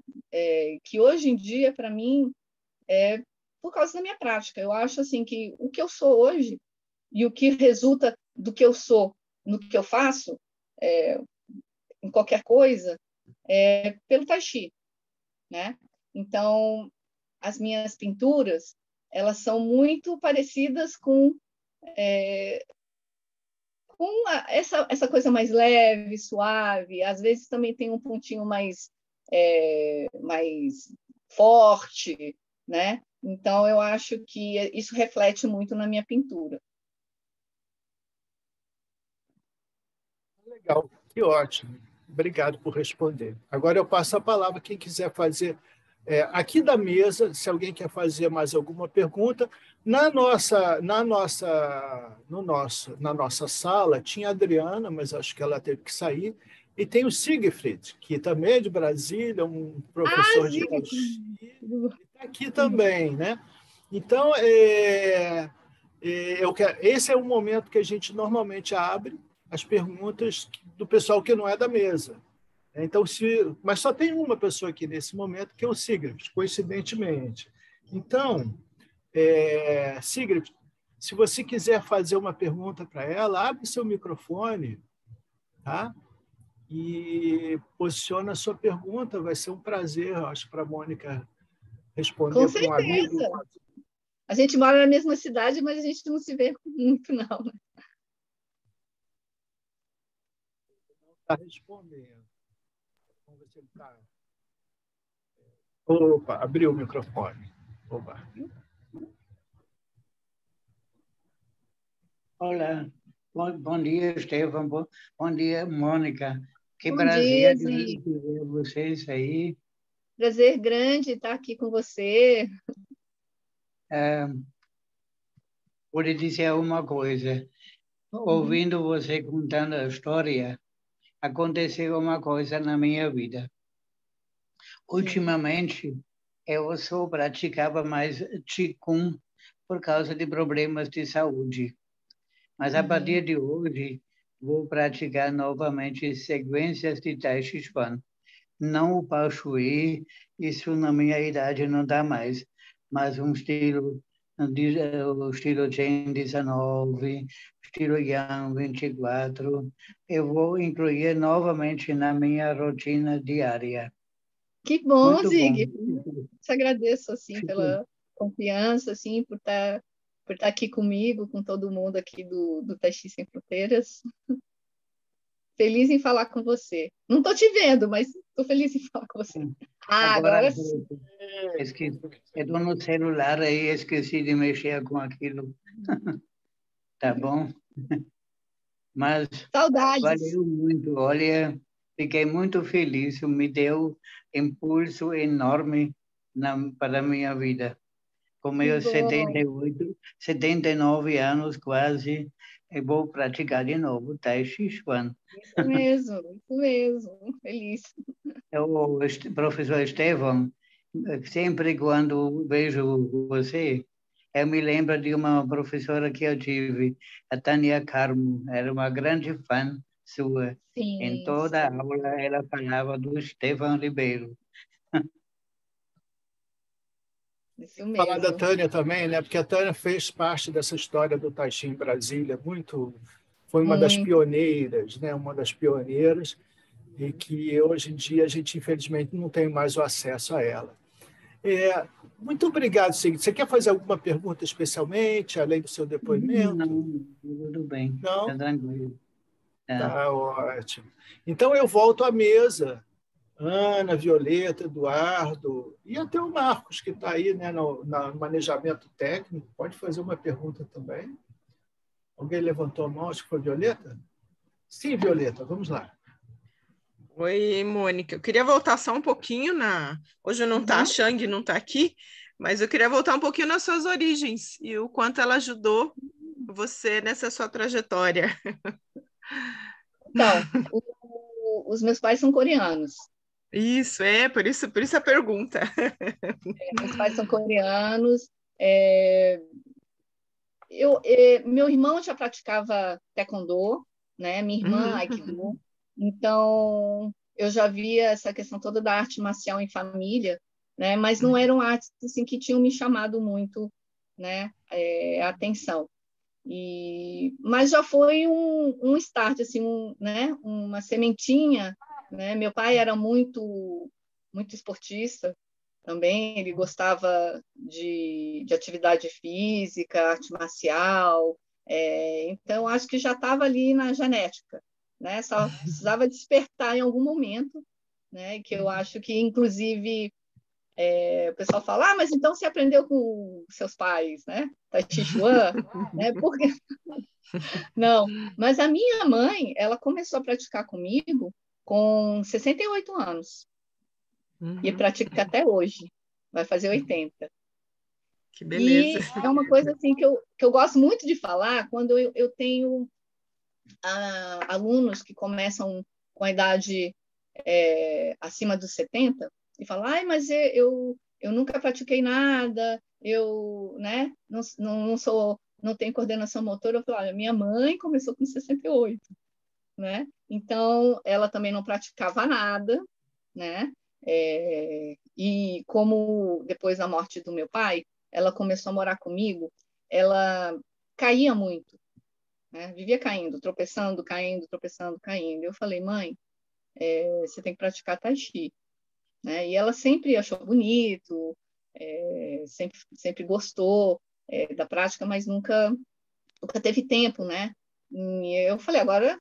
Que hoje em dia, para mim, é por causa da minha prática. Eu acho assim que o que eu sou hoje e o que resulta do que eu sou no que eu faço, em qualquer coisa, pelo Tai Chi, né? Então, as minhas pinturas, elas são muito parecidas com essa coisa mais leve, suave. Às vezes também tem um pontinho mais forte, né? Então, eu acho que isso reflete muito na minha pintura. Legal, que ótimo. Obrigado por responder. Agora eu passo a palavra quem quiser fazer aqui da mesa, se alguém quer fazer mais alguma pergunta. Na nossa sala tinha a Adriana, mas acho que ela teve que sair, e tem o Siegfried, que também é de Brasília, um professor de Tai Chi, está aqui também, né? Então, esse é o momento que a gente normalmente abre as perguntas do pessoal que não é da mesa. Então, mas só tem uma pessoa aqui nesse momento, que é o Sigrid, coincidentemente. Então, Sigrid, se você quiser fazer uma pergunta para ela, abre seu microfone, tá? E posiciona a sua pergunta. Vai ser um prazer, acho, para a Mônica responder para um amigo. A gente mora na mesma cidade, mas a gente não se vê muito, não. Está respondendo. Vamos ver se ele está... Opa, abriu o microfone. Opa. Olá, bom dia, Estevam. Bom dia, Mônica. Que bom prazer dia, de ver vocês aí. Prazer grande estar aqui com você. Vou lhe dizer uma coisa. Ouvindo você contando a história, aconteceu uma coisa na minha vida. Ultimamente, eu só praticava mais Qigong por causa de problemas de saúde. Mas a partir de hoje, vou praticar novamente sequências de Tai Chi Chuan. Não o Pao Shui, isso na minha idade não dá mais, mas o estilo Chen 19, estilo Yang 24, eu vou incluir novamente na minha rotina diária. Que bom, Muito Zig. bom. Te agradeço assim pela confiança, assim, por estar aqui comigo, com todo mundo aqui do Tai Chi Sem Fronteiras. Feliz em falar com você. Não estou te vendo, mas estou feliz em falar com você. Agora sim. Estou no celular aí, esqueci de mexer com aquilo. Tá bom? Mas saudades. Valeu muito. Olha, fiquei muito feliz. Me deu impulso enorme para a minha vida. Com meus 79 anos quase, eu vou praticar de novo Tai Chi Chuan. Isso mesmo. Feliz. O professor Estevam, sempre quando vejo você, Eu me lembro de uma professora que eu tive, a Tânia Carmo, era uma grande fã sua. Em Sim, toda a sim. aula ela falava do Estevão Ribeiro. Isso Falar da mesmo. Tânia também, né? Porque a Tânia fez parte dessa história do Tai Chi em Brasília, foi uma das Muito. pioneiras, né? Uma das pioneiras, e que hoje em dia a gente, infelizmente, não tem mais o acesso a ela. Muito obrigado, Sigrid. Você quer fazer alguma pergunta especialmente, além do seu depoimento? Não, tudo bem, está Não? tranquilo. Tá. Tá ótimo. Então eu volto à mesa. Ana, Violeta, Eduardo e até o Marcos, que está aí, né, no manejamento técnico. Pode fazer uma pergunta também. Alguém levantou a mão, acho que foi Violeta? Sim, Violeta, vamos lá. Oi, Mônica. Eu queria voltar só um pouquinho na. Hoje não está a Shang, não está aqui, mas eu queria voltar um pouquinho nas suas origens e o quanto ela ajudou você nessa sua trajetória. Então, os meus pais são coreanos. Isso, por isso a pergunta. Meus pais são coreanos. Meu irmão já praticava taekwondo, né? Minha irmã aikido. Então, eu já via essa questão toda da arte marcial em família, né? Mas não eram artes assim que tinham me chamado muito, né? A atenção. Mas já foi um start, assim, né? Uma sementinha, né? Meu pai era muito esportista também, ele gostava de atividade física, arte marcial, então acho que já estava ali na genética, né? Só precisava despertar em algum momento, né? Que eu acho que, inclusive, o pessoal fala, mas então você aprendeu com seus pais, né? Tai Chi Chuan, né? Porque não, mas a minha mãe, ela começou a praticar comigo com 68 anos e pratica até hoje, vai fazer 80. Que beleza. E é uma coisa assim que eu gosto muito de falar quando eu tenho alunos que começam com a idade acima dos 70 e falam, mas eu nunca pratiquei nada, eu, né, não tenho coordenação motora. Eu falo, olha, minha mãe começou com 68, né? Então, ela também não praticava nada, né? E como depois da morte do meu pai, ela começou a morar comigo, ela caía muito, né? Vivia caindo, tropeçando, caindo, tropeçando, caindo. Eu falei, mãe, você tem que praticar Tai Chi, né? E ela sempre achou bonito, sempre gostou da prática, mas nunca teve tempo, né? E eu falei, agora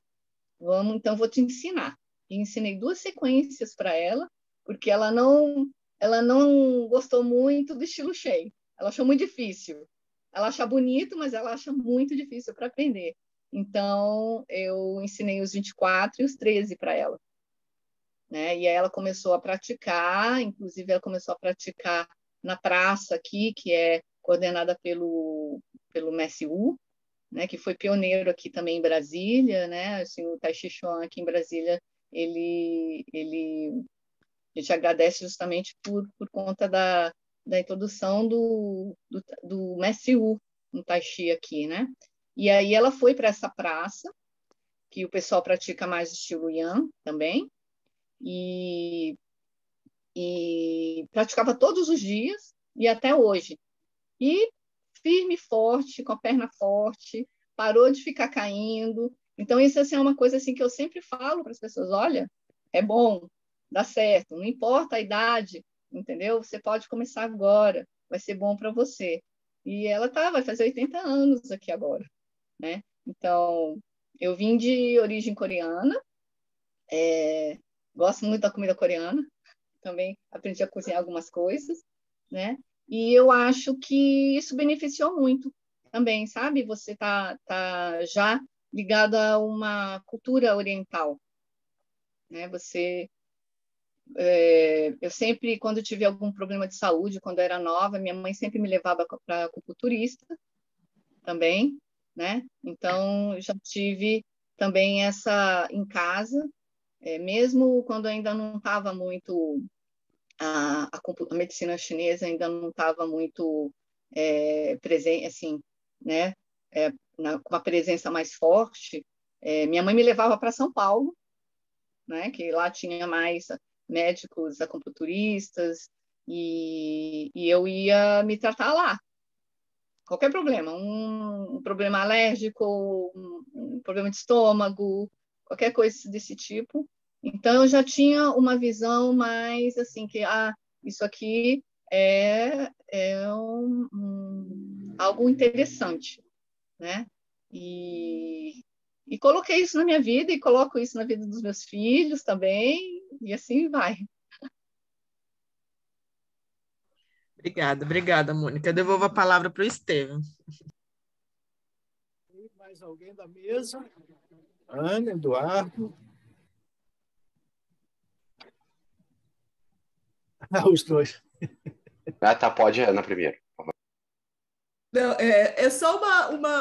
vamos, então vou te ensinar. E ensinei 2 sequências para ela, porque ela não gostou muito do estilo Shei. Ela achou muito difícil. Ela acha bonito, mas ela acha muito difícil para aprender. Então, eu ensinei os 24 e os 13 para ela, né? E aí ela começou a praticar, inclusive ela começou a praticar na praça aqui, que é coordenada pelo Messi Wu, né, que foi pioneiro aqui também em Brasília, né? Assim, o Tai Chi Chuan aqui em Brasília, a gente agradece justamente por conta da introdução do Mestre Wu no Tai Chi aqui, né? E aí ela foi para essa praça, que o pessoal pratica mais estilo Yan também, e praticava todos os dias e até hoje. E firme e forte, com a perna forte, parou de ficar caindo. Então, isso assim, é uma coisa assim, que eu sempre falo para as pessoas, olha, é bom, dá certo, não importa a idade, entendeu? Você pode começar agora, vai ser bom para você. E ela vai fazer 80 anos aqui agora, né? Então, eu vim de origem coreana, gosto muito da comida coreana, também aprendi a cozinhar algumas coisas, né? E eu acho que isso beneficiou muito também, sabe? Você tá já ligado a uma cultura oriental, né? Eu sempre, quando tive algum problema de saúde, quando eu era nova, minha mãe sempre me levava para acupunturista também, né? Então, já tive também essa em casa, mesmo quando ainda não estava muito a medicina chinesa ainda não estava muito assim, né, com uma presença mais forte. Minha mãe me levava para São Paulo, né, que lá tinha mais médicos acupunturistas, e eu ia me tratar lá. Qualquer problema, um problema alérgico, um problema de estômago, qualquer coisa desse tipo. Então, eu já tinha uma visão mais assim, que isso aqui é algo interessante, né? E coloquei isso na minha vida e coloco isso na vida dos meus filhos também, e assim vai. Obrigada, Mônica. Eu devolvo a palavra para o Estevam. Mais alguém da mesa? Ana, Eduardo? Os dois. Tá, pode, Ana, primeiro. Não, é só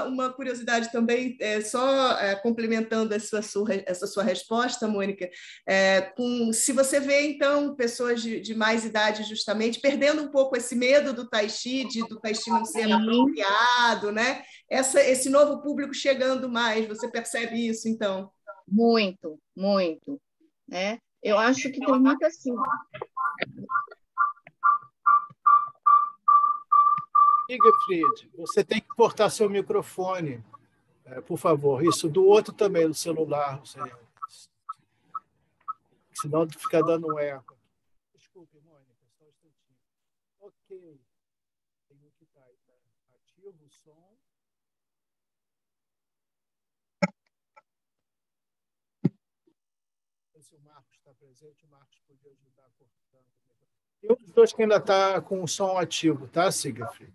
uma curiosidade também, só complementando essa sua resposta, Mônica, se você vê, então, pessoas de mais idade, justamente, perdendo um pouco esse medo do tai chi, do tai chi não ser apropriado, né? Esse novo público chegando mais, você percebe isso, então? Muito, muito, né? Eu acho que tem muito assim... Siegfried, você tem que cortar seu microfone, por favor. Isso, do outro também, do celular. Senão fica dando um eco. Desculpe, Mônica, só um instantinho. Ok. Tem um que está ativo o som. Se o Marcos está presente, o Marcos podia ajudar cortando. E os dois que ainda está com o som ativo, tá, Siegfried?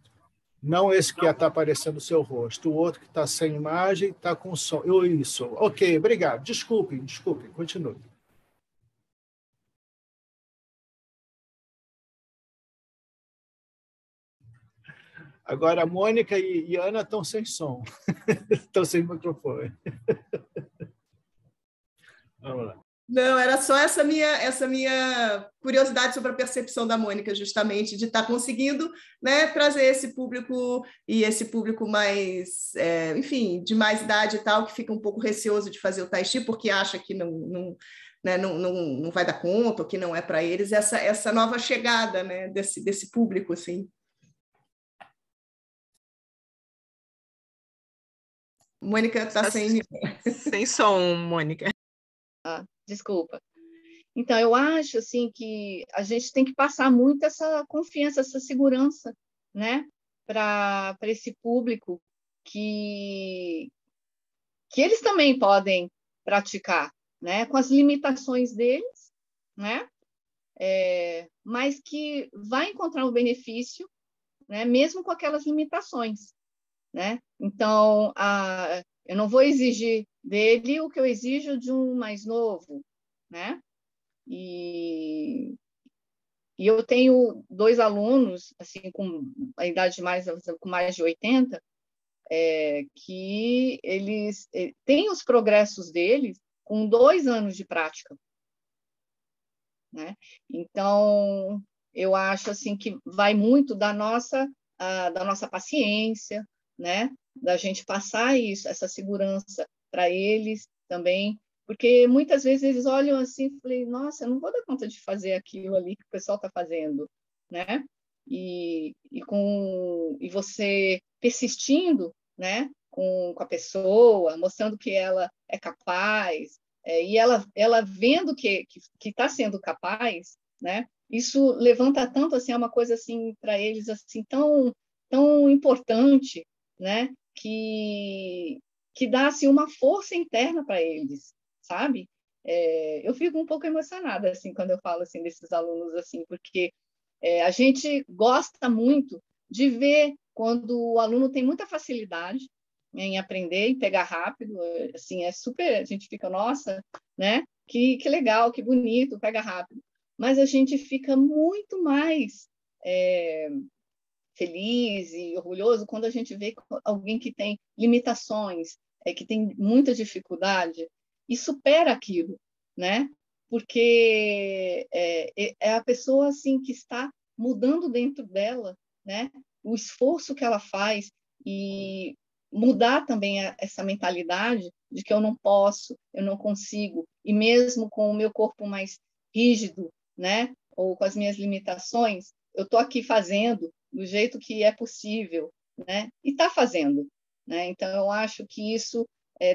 Não esse que está aparecendo o seu rosto, o outro que está sem imagem está com som. Isso. Ok, obrigado. Desculpe, continue. Agora, a Mônica e Ana estão sem som. Estão sem microfone. Vamos lá. Não, era só essa minha curiosidade sobre a percepção da Mônica, justamente, de estar conseguindo, né, trazer esse público mais, enfim, de mais idade e tal, que fica um pouco receoso de fazer o tai chi, porque acha que não vai dar conta, ou que não é para eles, essa nova chegada, né, desse público, assim. Mônica está sem som, Mônica. Desculpa. Então, eu acho assim que a gente tem que passar muito essa confiança, essa segurança, né, para esse público que eles também podem praticar, né, com as limitações deles, né, mas que vai encontrar um benefício, né, mesmo com aquelas limitações, né? Então, eu não vou exigir dele o que eu exijo de um mais novo, né? E eu tenho 2 alunos, assim, com a idade com mais de 80, que eles têm os progressos deles com 2 anos de prática, né? Então, eu acho assim que vai muito da nossa paciência, né? Da gente passar essa segurança para eles também, porque muitas vezes eles olham assim e falam, nossa, eu não vou dar conta de fazer aquilo ali que o pessoal está fazendo, né? E você persistindo, né? Com a pessoa, mostrando que ela é capaz, e ela vendo que está sendo capaz, né? Isso levanta tanto assim, é uma coisa assim para eles assim tão importante, né? Que dá assim uma força interna para eles, sabe? Eu fico um pouco emocionada assim quando eu falo assim desses alunos assim, porque a gente gosta muito de ver quando o aluno tem muita facilidade em aprender e pegar rápido, assim, super, a gente fica, nossa, né? Que legal, que bonito, pega rápido. Mas a gente fica muito mais feliz e orgulhoso quando a gente vê alguém que tem limitações, que tem muita dificuldade e supera aquilo, né? Porque é a pessoa assim que está mudando dentro dela, né? o esforço que ela faz e mudar também essa mentalidade de que eu não posso, eu não consigo, e mesmo com o meu corpo mais rígido, né, ou com as minhas limitações, eu estou aqui fazendo do jeito que é possível, né, e está fazendo, né? Então, eu acho que isso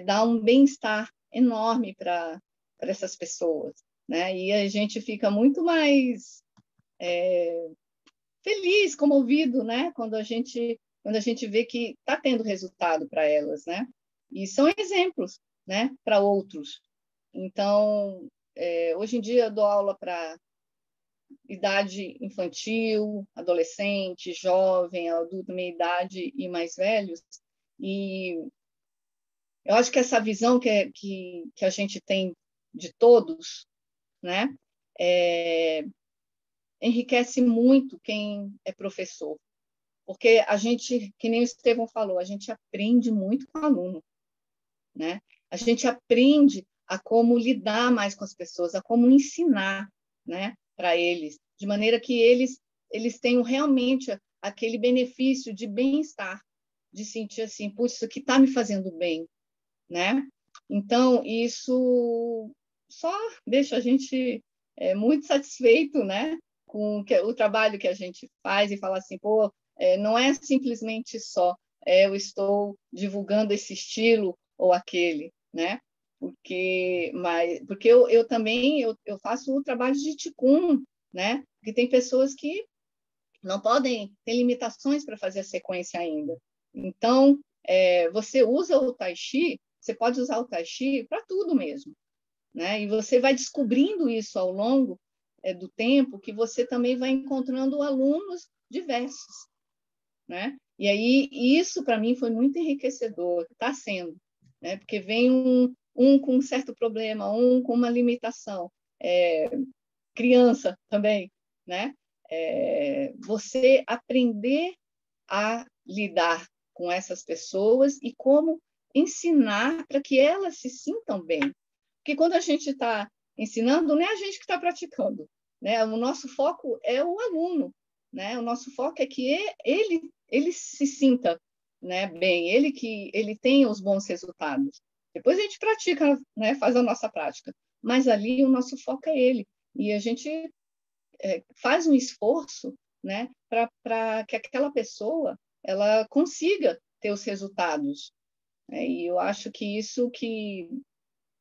dá um bem-estar enorme para essas pessoas, né? E a gente fica muito mais feliz, comovido, né? Quando a gente vê que está tendo resultado para elas, né? E são exemplos, né? Para outros. Então, hoje em dia eu dou aula para idade infantil, adolescente, jovem, adulto, meia idade e mais velhos. E eu acho que essa visão que a gente tem de todos, né? Enriquece muito quem é professor, porque a gente, que nem o Estevão falou, a gente aprende muito com o aluno, né? A gente aprende a como lidar mais com as pessoas, a como ensinar, né, para eles, de maneira que eles tenham realmente aquele benefício de bem-estar, de sentir assim, putz, isso aqui está me fazendo bem, né? Então, isso só deixa a gente muito satisfeito, né, com o trabalho que a gente faz e falar assim, pô, não é simplesmente só eu estou divulgando esse estilo ou aquele, né? Porque eu também eu faço o trabalho de Qigong, né? Porque tem pessoas que não podem, tem limitações para fazer a sequência ainda. Então, você usa o Tai Chi, você pode usar o Tai Chi para tudo mesmo, né? E você vai descobrindo isso ao longo do tempo, que você também vai encontrando alunos diversos, né? E aí isso para mim foi muito enriquecedor, está sendo, né? Porque vem um com um certo problema, um com uma limitação, criança também, né? Você aprender a lidar com essas pessoas e como ensinar para que elas se sintam bem. Porque quando a gente está ensinando, não é a gente que está praticando, né? O nosso foco é o aluno, né? O nosso foco é que ele se sinta, né, bem, ele tenha os bons resultados. Depois a gente pratica, né, faz a nossa prática, mas ali o nosso foco é ele. E a gente faz um esforço, né, para que aquela pessoa ela consiga ter os resultados. E eu acho que isso que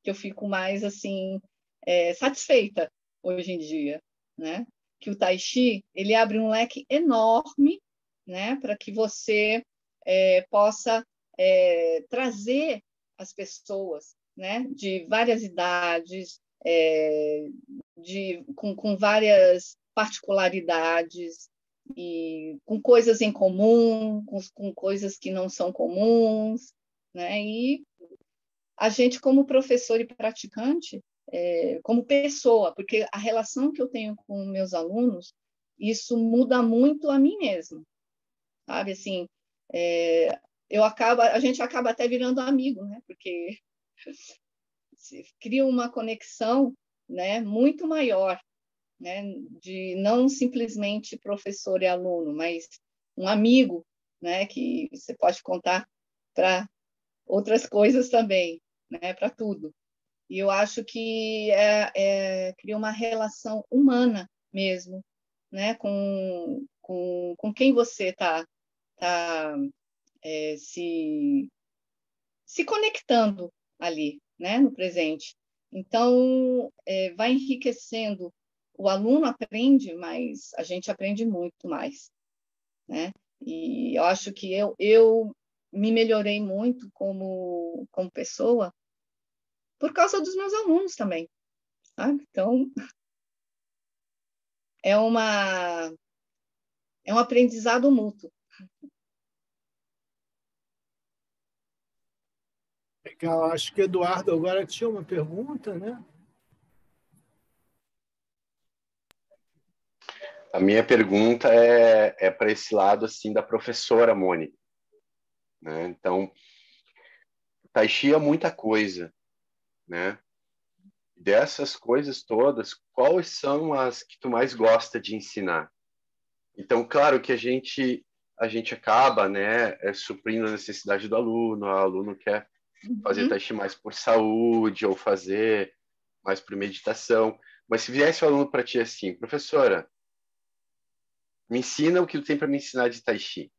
eu fico mais assim satisfeita hoje em dia, né? Que o Tai Chi ele abre um leque enorme, né, para que você possa trazer as pessoas, né, de várias idades, com várias particularidades e com coisas em comum, com coisas que não são comuns, né? E a gente, como professor e praticante, como pessoa, porque a relação que eu tenho com meus alunos, isso muda muito a mim mesma, sabe? Assim, a gente acaba até virando amigo, né? Porque se cria uma conexão, né, muito maior, né, de não simplesmente professor e aluno, mas um amigo, né, que você pode contar para outras coisas também, né, para tudo. E eu acho que cria uma relação humana mesmo, né, com quem você está se conectando ali, né, no presente. Então, vai enriquecendo. O aluno aprende, mas a gente aprende muito mais, né? E eu acho que eu me melhorei muito como pessoa por causa dos meus alunos também, sabe? Então, é um aprendizado mútuo. Legal, acho que Eduardo agora tinha uma pergunta, né? A minha pergunta é para esse lado assim da professora Mônica, né? Então, Tai Chi é muita coisa, né? Dessas coisas todas, quais são as que tu mais gosta de ensinar? Então, claro que a gente a gente acaba, né, suprindo a necessidade do aluno. O aluno quer fazer Tai Chi mais por saúde ou fazer mais por meditação. Mas se viesse o aluno para ti assim, professora, me ensina o que tu tem para me ensinar de Tai Chi.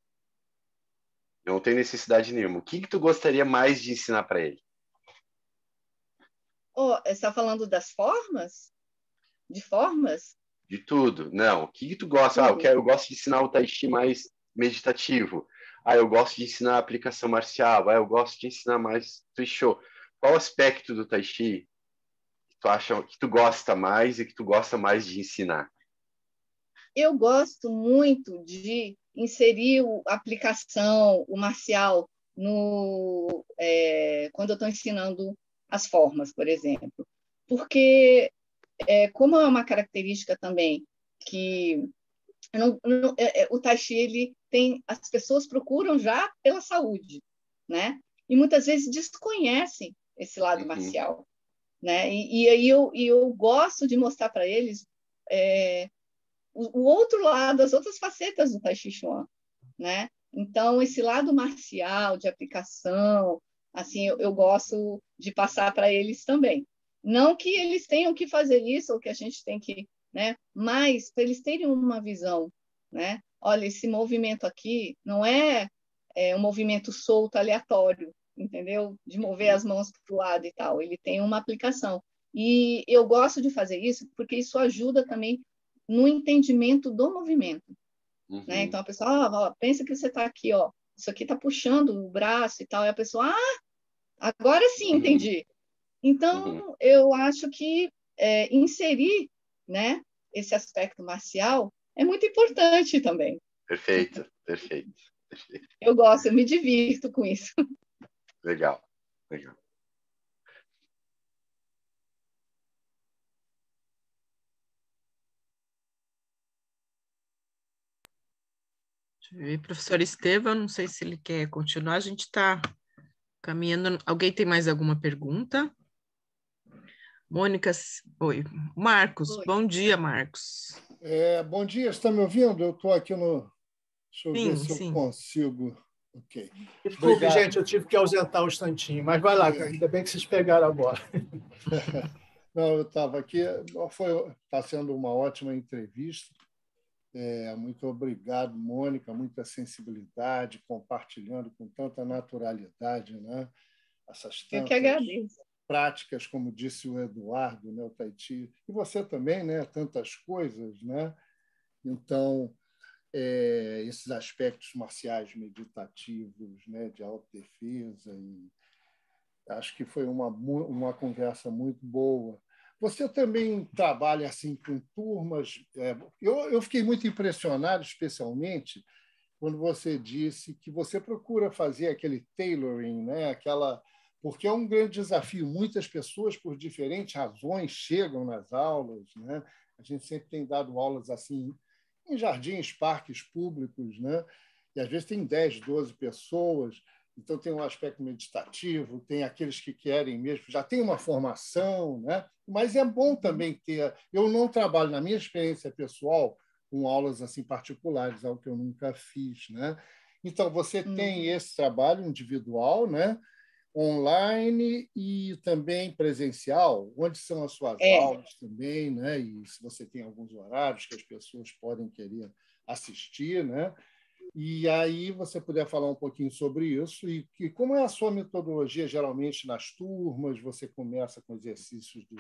Eu não tenho necessidade nenhuma. O que tu gostaria mais de ensinar para ele? Você está falando das formas? De formas? De tudo. Não. O que tu gosta? Eu gosto de ensinar o Tai Chi mais meditativo. Eu gosto de ensinar a aplicação marcial. Eu gosto de ensinar mais Tui Shou. Qual aspecto do Tai Chi que tu acha que tu gosta mais e que tu gosta mais de ensinar? Eu gosto muito de inserir a aplicação, o marcial, quando eu estou ensinando as formas, por exemplo. Porque, como é uma característica também que o Tai Chi, ele tem, as pessoas procuram já pela saúde, né? E muitas vezes desconhecem esse lado marcial, né? E aí eu gosto de mostrar para eles o outro lado, as outras facetas do Tai Chi Chuan, né? Então, esse lado marcial, de aplicação, assim, eu gosto de passar para eles também. Não que eles tenham que fazer isso, ou que a gente tem que, né? Mas para eles terem uma visão, né? Olha, esse movimento aqui não é um movimento solto, aleatório, entendeu? De mover as mãos para o lado e tal. Ele tem uma aplicação. E eu gosto de fazer isso porque isso ajuda também no entendimento do movimento. Né? Então, a pessoa pensa que você está aqui, isso aqui está puxando o braço e tal, e a pessoa, agora sim, entendi. Então, eu acho que inserir, né, esse aspecto marcial é muito importante também. Perfeito. Eu gosto, eu me divirto com isso. Legal. E professor Estevam, não sei se ele quer continuar, a gente está caminhando. Alguém tem mais alguma pergunta? Mônica, oi. Marcos, Oi. Bom dia, Marcos. Bom dia, está me ouvindo? Eu estou aqui no... Deixa eu ver se eu Sim. consigo. Ok. Desculpe, Obrigado. gente, eu tive que ausentar um instantinho, mas vai lá, ainda bem que vocês pegaram a bola. Não, eu estava aqui, está sendo uma ótima entrevista. Muito obrigado, Mônica, muita sensibilidade, compartilhando com tanta naturalidade, né? Essas Eu que agradeço. práticas, como disse o Eduardo, né? O Tai Chi, e você também, né? Tantas coisas, né? Então, esses aspectos marciais meditativos, né? De autodefesa, e acho que foi uma conversa muito boa. Você também trabalha assim com turmas. Eu fiquei muito impressionado, especialmente, quando você disse que você procura fazer aquele tailoring, né? Porque é um grande desafio. Muitas pessoas, por diferentes razões, chegam nas aulas, né? A gente sempre tem dado aulas assim em jardins, parques públicos, né? E às vezes tem 10, 12 pessoas. Então, tem um aspecto meditativo, tem aqueles que querem mesmo, já tem uma formação, né? Mas é bom também ter... Eu não trabalho, na minha experiência pessoal, com aulas assim particulares, algo que eu nunca fiz, né? Então, você tem esse trabalho individual, né? Online e também presencial, onde são as suas aulas também, né? E se você tem alguns horários que as pessoas podem querer assistir, né? E aí você puder falar um pouquinho sobre isso e como é a sua metodologia, geralmente, nas turmas, você começa com exercícios de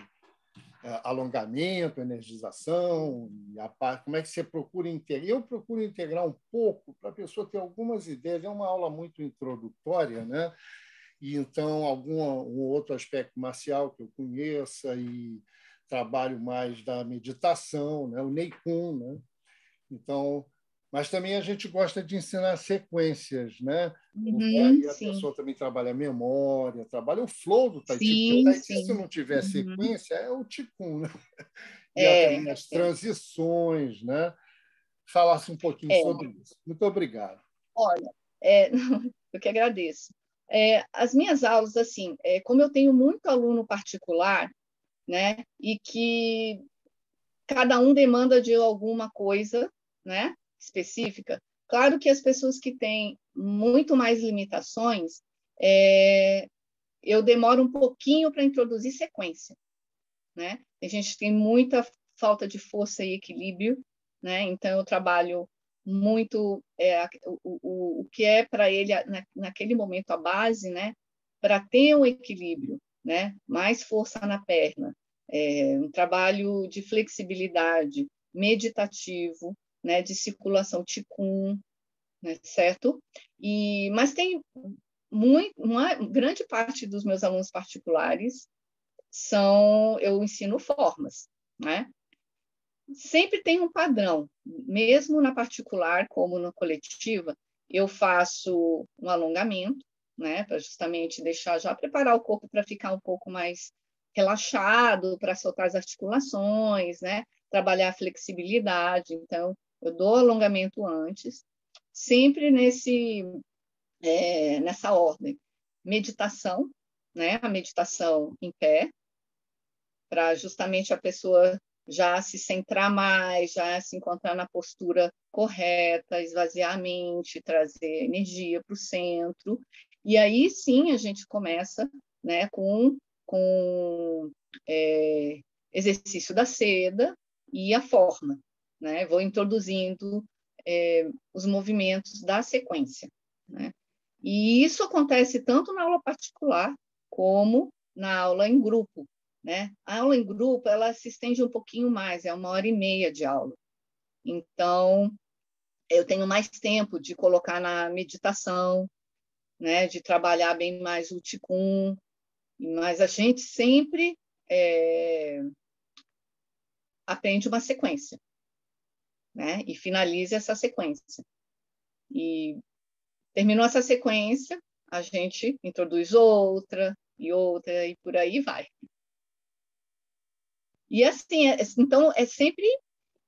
alongamento, energização, e como é que você procura integrar? Eu procuro integrar um pouco para a pessoa ter algumas ideias. É uma aula muito introdutória, né? E então um outro aspecto marcial que eu conheça e trabalho mais da meditação, né? O Neikun, né? Então, mas também a gente gosta de ensinar sequências, né? Porque aí a pessoa também trabalha a memória, trabalha o flow do Tai Chi, porque o Tai Chi, se não tiver sequência, é o Qigong, né? E também as transições, né? Falasse um pouquinho sobre isso. Muito obrigado. Olha, eu que agradeço. As minhas aulas, assim, como eu tenho muito aluno particular, né? E que cada um demanda de alguma coisa, né? Específica. Claro que as pessoas que têm muito mais limitações, eu demoro um pouquinho para introduzir sequência, né? A gente tem muita falta de força e equilíbrio, né? Então, eu trabalho muito o que é para ele, naquele momento, a base, né? Para ter um equilíbrio, né? Mais força na perna, um trabalho de flexibilidade, meditativo, né? De circulação Qigong, né? Certo? Mas tem uma grande parte dos meus alunos particulares eu ensino formas, né? Sempre tem um padrão, mesmo na particular como na coletiva, eu faço um alongamento, né, para justamente preparar o corpo para ficar um pouco mais relaxado, para soltar as articulações, né, trabalhar a flexibilidade. Então, eu dou alongamento antes, sempre nessa ordem. Meditação, né, a meditação em pé, para justamente a pessoa já se centrar mais, já se encontrar na postura correta, esvaziar a mente, trazer energia para o centro. E aí sim a gente começa, né, com exercício da seda e a forma, né? Vou introduzindo os movimentos da sequência, né? E isso acontece tanto na aula particular como na aula em grupo, né? A aula em grupo, ela se estende um pouquinho mais, é 1h30 de aula. Então, eu tenho mais tempo de colocar na meditação, né? De trabalhar bem mais o Qigong, mas a gente sempre aprende uma sequência, né? E finaliza essa sequência. E terminou essa sequência, a gente introduz outra, e por aí vai. E assim, então, é sempre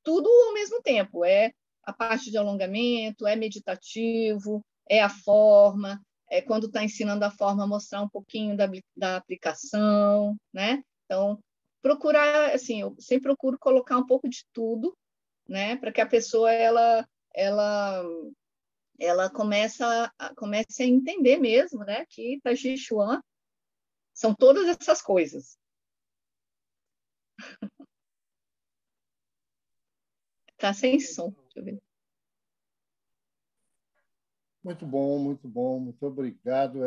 tudo ao mesmo tempo. É a parte de alongamento, é meditativo, é a forma, quando está ensinando a forma, mostrar um pouquinho da aplicação, né? Então, procurar, assim, eu sempre procuro colocar um pouco de tudo, né? Para que a pessoa, ela comece a entender mesmo, né? Que Tai Chi Chuan são todas essas coisas. Tá sem som, deixa eu ver. Muito bom, muito obrigado.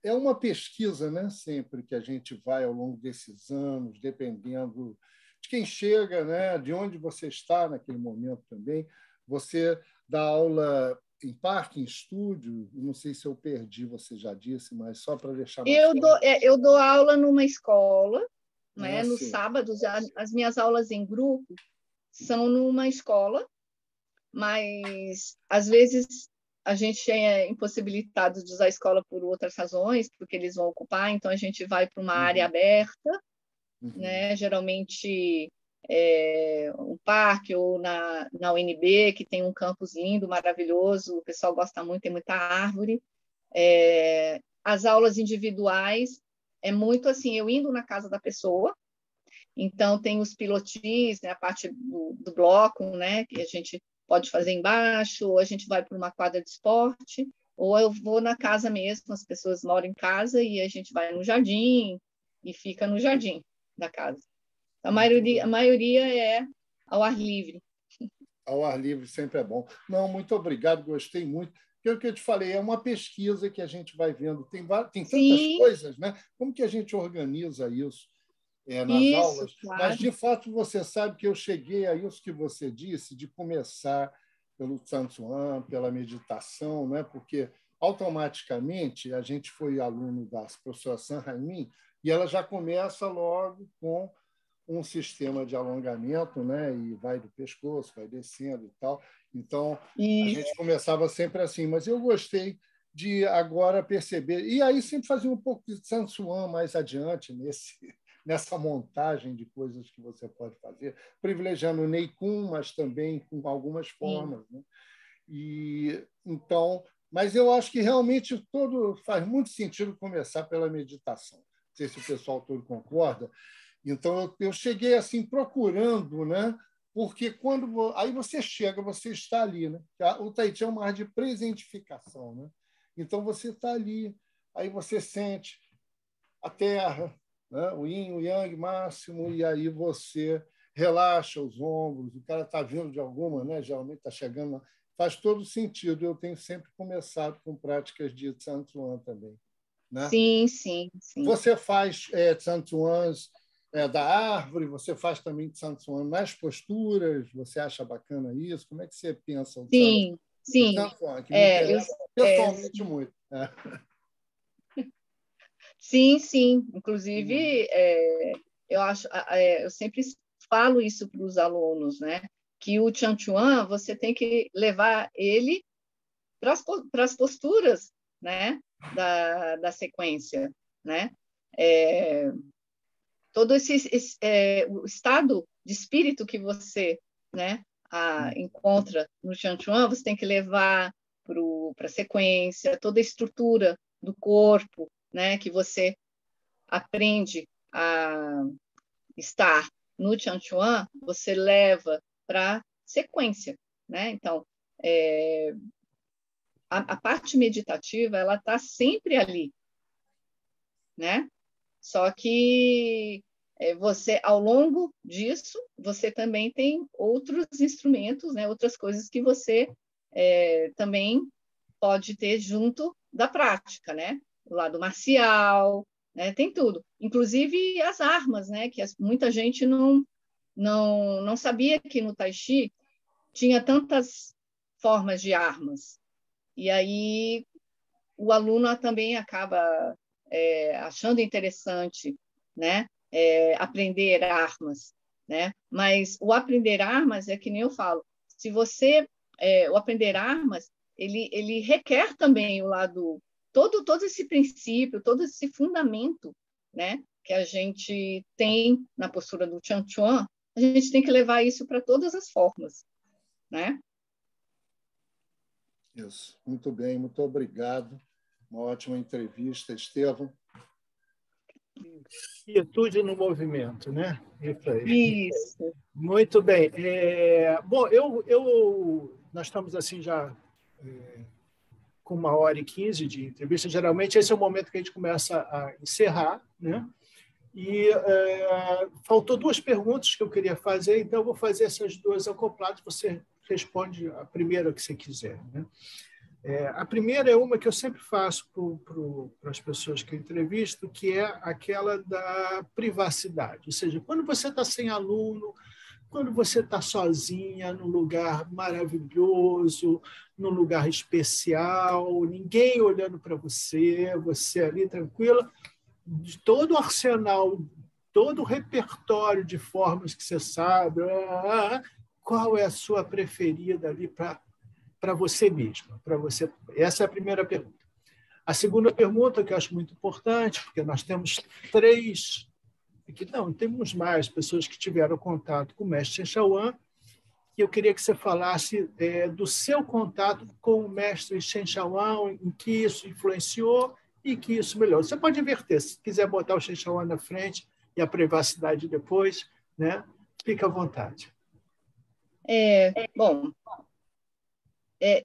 É uma pesquisa, né? Sempre que a gente vai ao longo desses anos, dependendo de quem chega, né? De onde você está naquele momento também. Você dá aula em parque, em estúdio, não sei se eu perdi, você já disse, mas só para deixar mais claro. Eu dou aula numa escola, né? No Sim. sábado, as minhas aulas em grupo são numa escola, mas às vezes a gente é impossibilitado de usar a escola por outras razões, porque eles vão ocupar, então a gente vai para uma área aberta, né? Geralmente um parque ou na UNB, que tem um campus lindo, maravilhoso, o pessoal gosta muito, tem muita árvore. As aulas individuais é muito assim, eu indo na casa da pessoa, então tem os pilotis, né, a parte do bloco, né, que a gente pode fazer embaixo, ou a gente vai para uma quadra de esporte, ou eu vou na casa mesmo, as pessoas moram em casa e a gente vai no jardim e fica no jardim da casa. A maioria é ao ar livre. Ao ar livre sempre é bom. Não, muito obrigado, gostei muito. Pelo que eu te falei, é uma pesquisa que a gente vai vendo. Tem tantas coisas, né? Como que a gente organiza isso nas aulas? Claro. Mas, de fato, você sabe que eu cheguei a isso que você disse, de começar pelo Tsan-Tsuan, pela meditação, né? Porque automaticamente a gente foi aluno da professora San Raimin e ela já começa logo com um sistema de alongamento, né? E vai do pescoço, vai descendo e tal. Então, a gente começava sempre assim, mas eu gostei de agora perceber. E aí sempre fazia um pouco de Tsan-Tsuan mais adiante, nessa montagem de coisas que você pode fazer, privilegiando o Neikun, mas também com algumas formas. Né? Mas eu acho que realmente faz muito sentido começar pela meditação. Não sei se o pessoal todo concorda. Então, eu cheguei assim procurando, né, Porque aí você chega, você está ali, né? O Tahiti é uma arte de presentificação, né? Então você está ali, aí você sente a terra, né? O yin, o yang máximo, e aí você relaxa os ombros, o cara está vindo de alguma, né? Geralmente está chegando, faz todo sentido. Eu tenho sempre começado com práticas de Tsan Tsuan também, né? Sim, sim, sim. Você faz Tsan Tsuans da árvore, você faz também Tsan Tsuan nas posturas, você acha bacana isso? Como é que você pensa o Sim, sim. Tsan Tsuan, que me interessa pessoalmente muito. Sim, sim. Inclusive, eu sempre falo isso para os alunos, né? Que o Tsan Tsuan, você tem que levar ele para as posturas, né? Da sequência, né? Todo o estado de espírito que você, né, encontra no Tsan Tsuan, você tem que levar para a sequência, toda a estrutura do corpo, né, que você aprende a estar no Tsan Tsuan, você leva para a sequência, né? Então, a parte meditativa, ela está sempre ali, né? Só que você, ao longo disso, você também tem outros instrumentos, né? Outras coisas que você também pode ter junto da prática, né? O lado marcial, né? Tem tudo. Inclusive as armas, né? Que muita gente não sabia que no Tai Chi tinha tantas formas de armas. E aí o aluno também acaba achando interessante, né? Aprender armas, né? Mas o aprender armas é que nem eu falo. Se você o aprender armas, ele requer também o lado todo esse princípio, todo esse fundamento, né? Que a gente tem na postura do Tsan Tsuan, a gente tem que levar isso para todas as formas, né? Isso, muito bem, muito obrigado. Uma ótima entrevista, Estevão. Quietude no movimento, né? Isso aí. Isso. Muito bem. Bom, nós estamos assim já com 1h15 de entrevista. Geralmente esse é o momento que a gente começa a encerrar, né? E faltou 2 perguntas que eu queria fazer, então eu vou fazer essas 2 acopladas. Você responde a primeira que você quiser, né? A primeira é uma que eu sempre faço para as pessoas que eu entrevisto, que é aquela da privacidade. Ou seja, quando você está sem aluno, quando você está sozinha, num lugar maravilhoso, num lugar especial, ninguém olhando para você, você ali tranquila, de todo o arsenal, todo o repertório de formas que você sabe, qual é a sua preferida ali para você mesma, para você. Essa é a primeira pergunta. A segunda pergunta, que eu acho muito importante, porque nós temos 3, temos mais pessoas que tiveram contato com o mestre Shen Shaoan, e eu queria que você falasse do seu contato com o mestre Shen Shaoan, em que isso influenciou e que isso melhorou. Você pode inverter, se quiser botar o Shen Shaoan na frente e a privacidade depois, né? Fica à vontade. Bom, é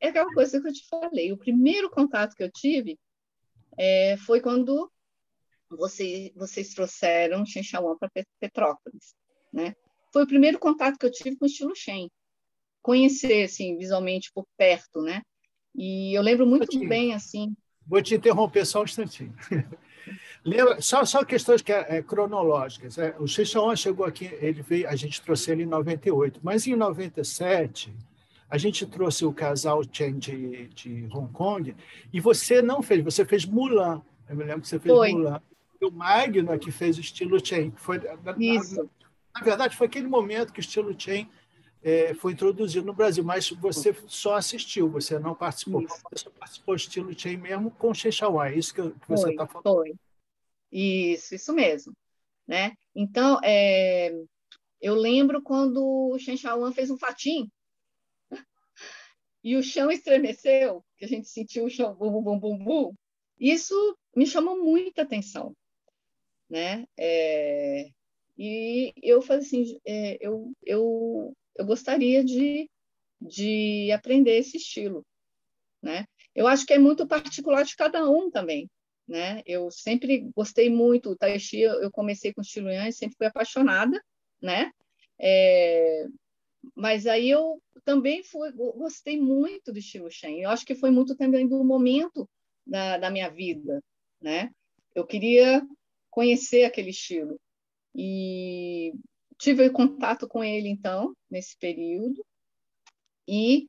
aquela coisa que eu te falei. O primeiro contato que eu tive foi quando vocês trouxeram Shen Shaoan para Petrópolis, né? Foi o primeiro contato que eu tive com o estilo Shen. Conhecer, assim, visualmente por perto, né? E eu lembro muito bem, assim... Vou te interromper só um instantinho. Lembra, só questões cronológicas. O Shen Shaoan chegou aqui, a gente trouxe ele em 98, mas em 97 a gente trouxe o casal Chen de Hong Kong e você não fez, você fez Mulan. Eu me lembro que você fez Mulan. O Magno que fez o estilo Chen. Isso. Na verdade, foi aquele momento que o estilo Chen foi introduzido no Brasil, mas você só assistiu, você não participou. Isso. Você só participou do estilo Chen mesmo com o Shen Shaoan, é isso que você está falando? Foi. Isso mesmo. Né? Então, eu lembro quando o Shen Shaoan fez um fatim e o chão estremeceu, que a gente sentiu o chão bum, bum, bum, bum. Isso me chamou muita atenção. Né? E eu falei assim, eu gostaria de aprender esse estilo, né? Eu acho que é muito particular de cada um também, né? Eu sempre gostei muito, o Tai Chi, eu comecei com estilo Yang, sempre fui apaixonada, né? Mas aí eu também gostei muito do estilo Shen. Eu acho que foi muito também do momento da minha vida, né? Eu queria conhecer aquele estilo. E tive contato com ele, então, nesse período. E,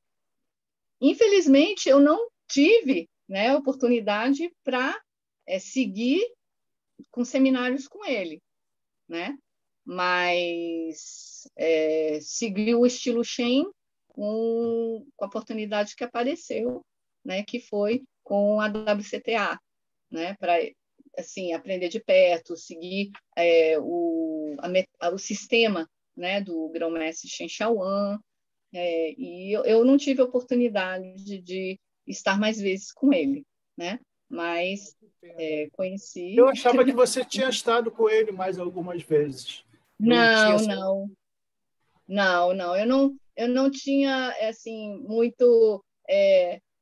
infelizmente, eu não tive, né, oportunidade para seguir com seminários com ele, né? Mas segui o estilo Shen com a oportunidade que apareceu, né, que foi com a WCTA, né, para assim aprender de perto, seguir o sistema, né, do grão-mestre Shen Shaoan, e eu não tive a oportunidade de estar mais vezes com ele, né? Mas conheci. Eu achava que você tinha estado com ele mais algumas vezes. Não, eu não tinha assim muito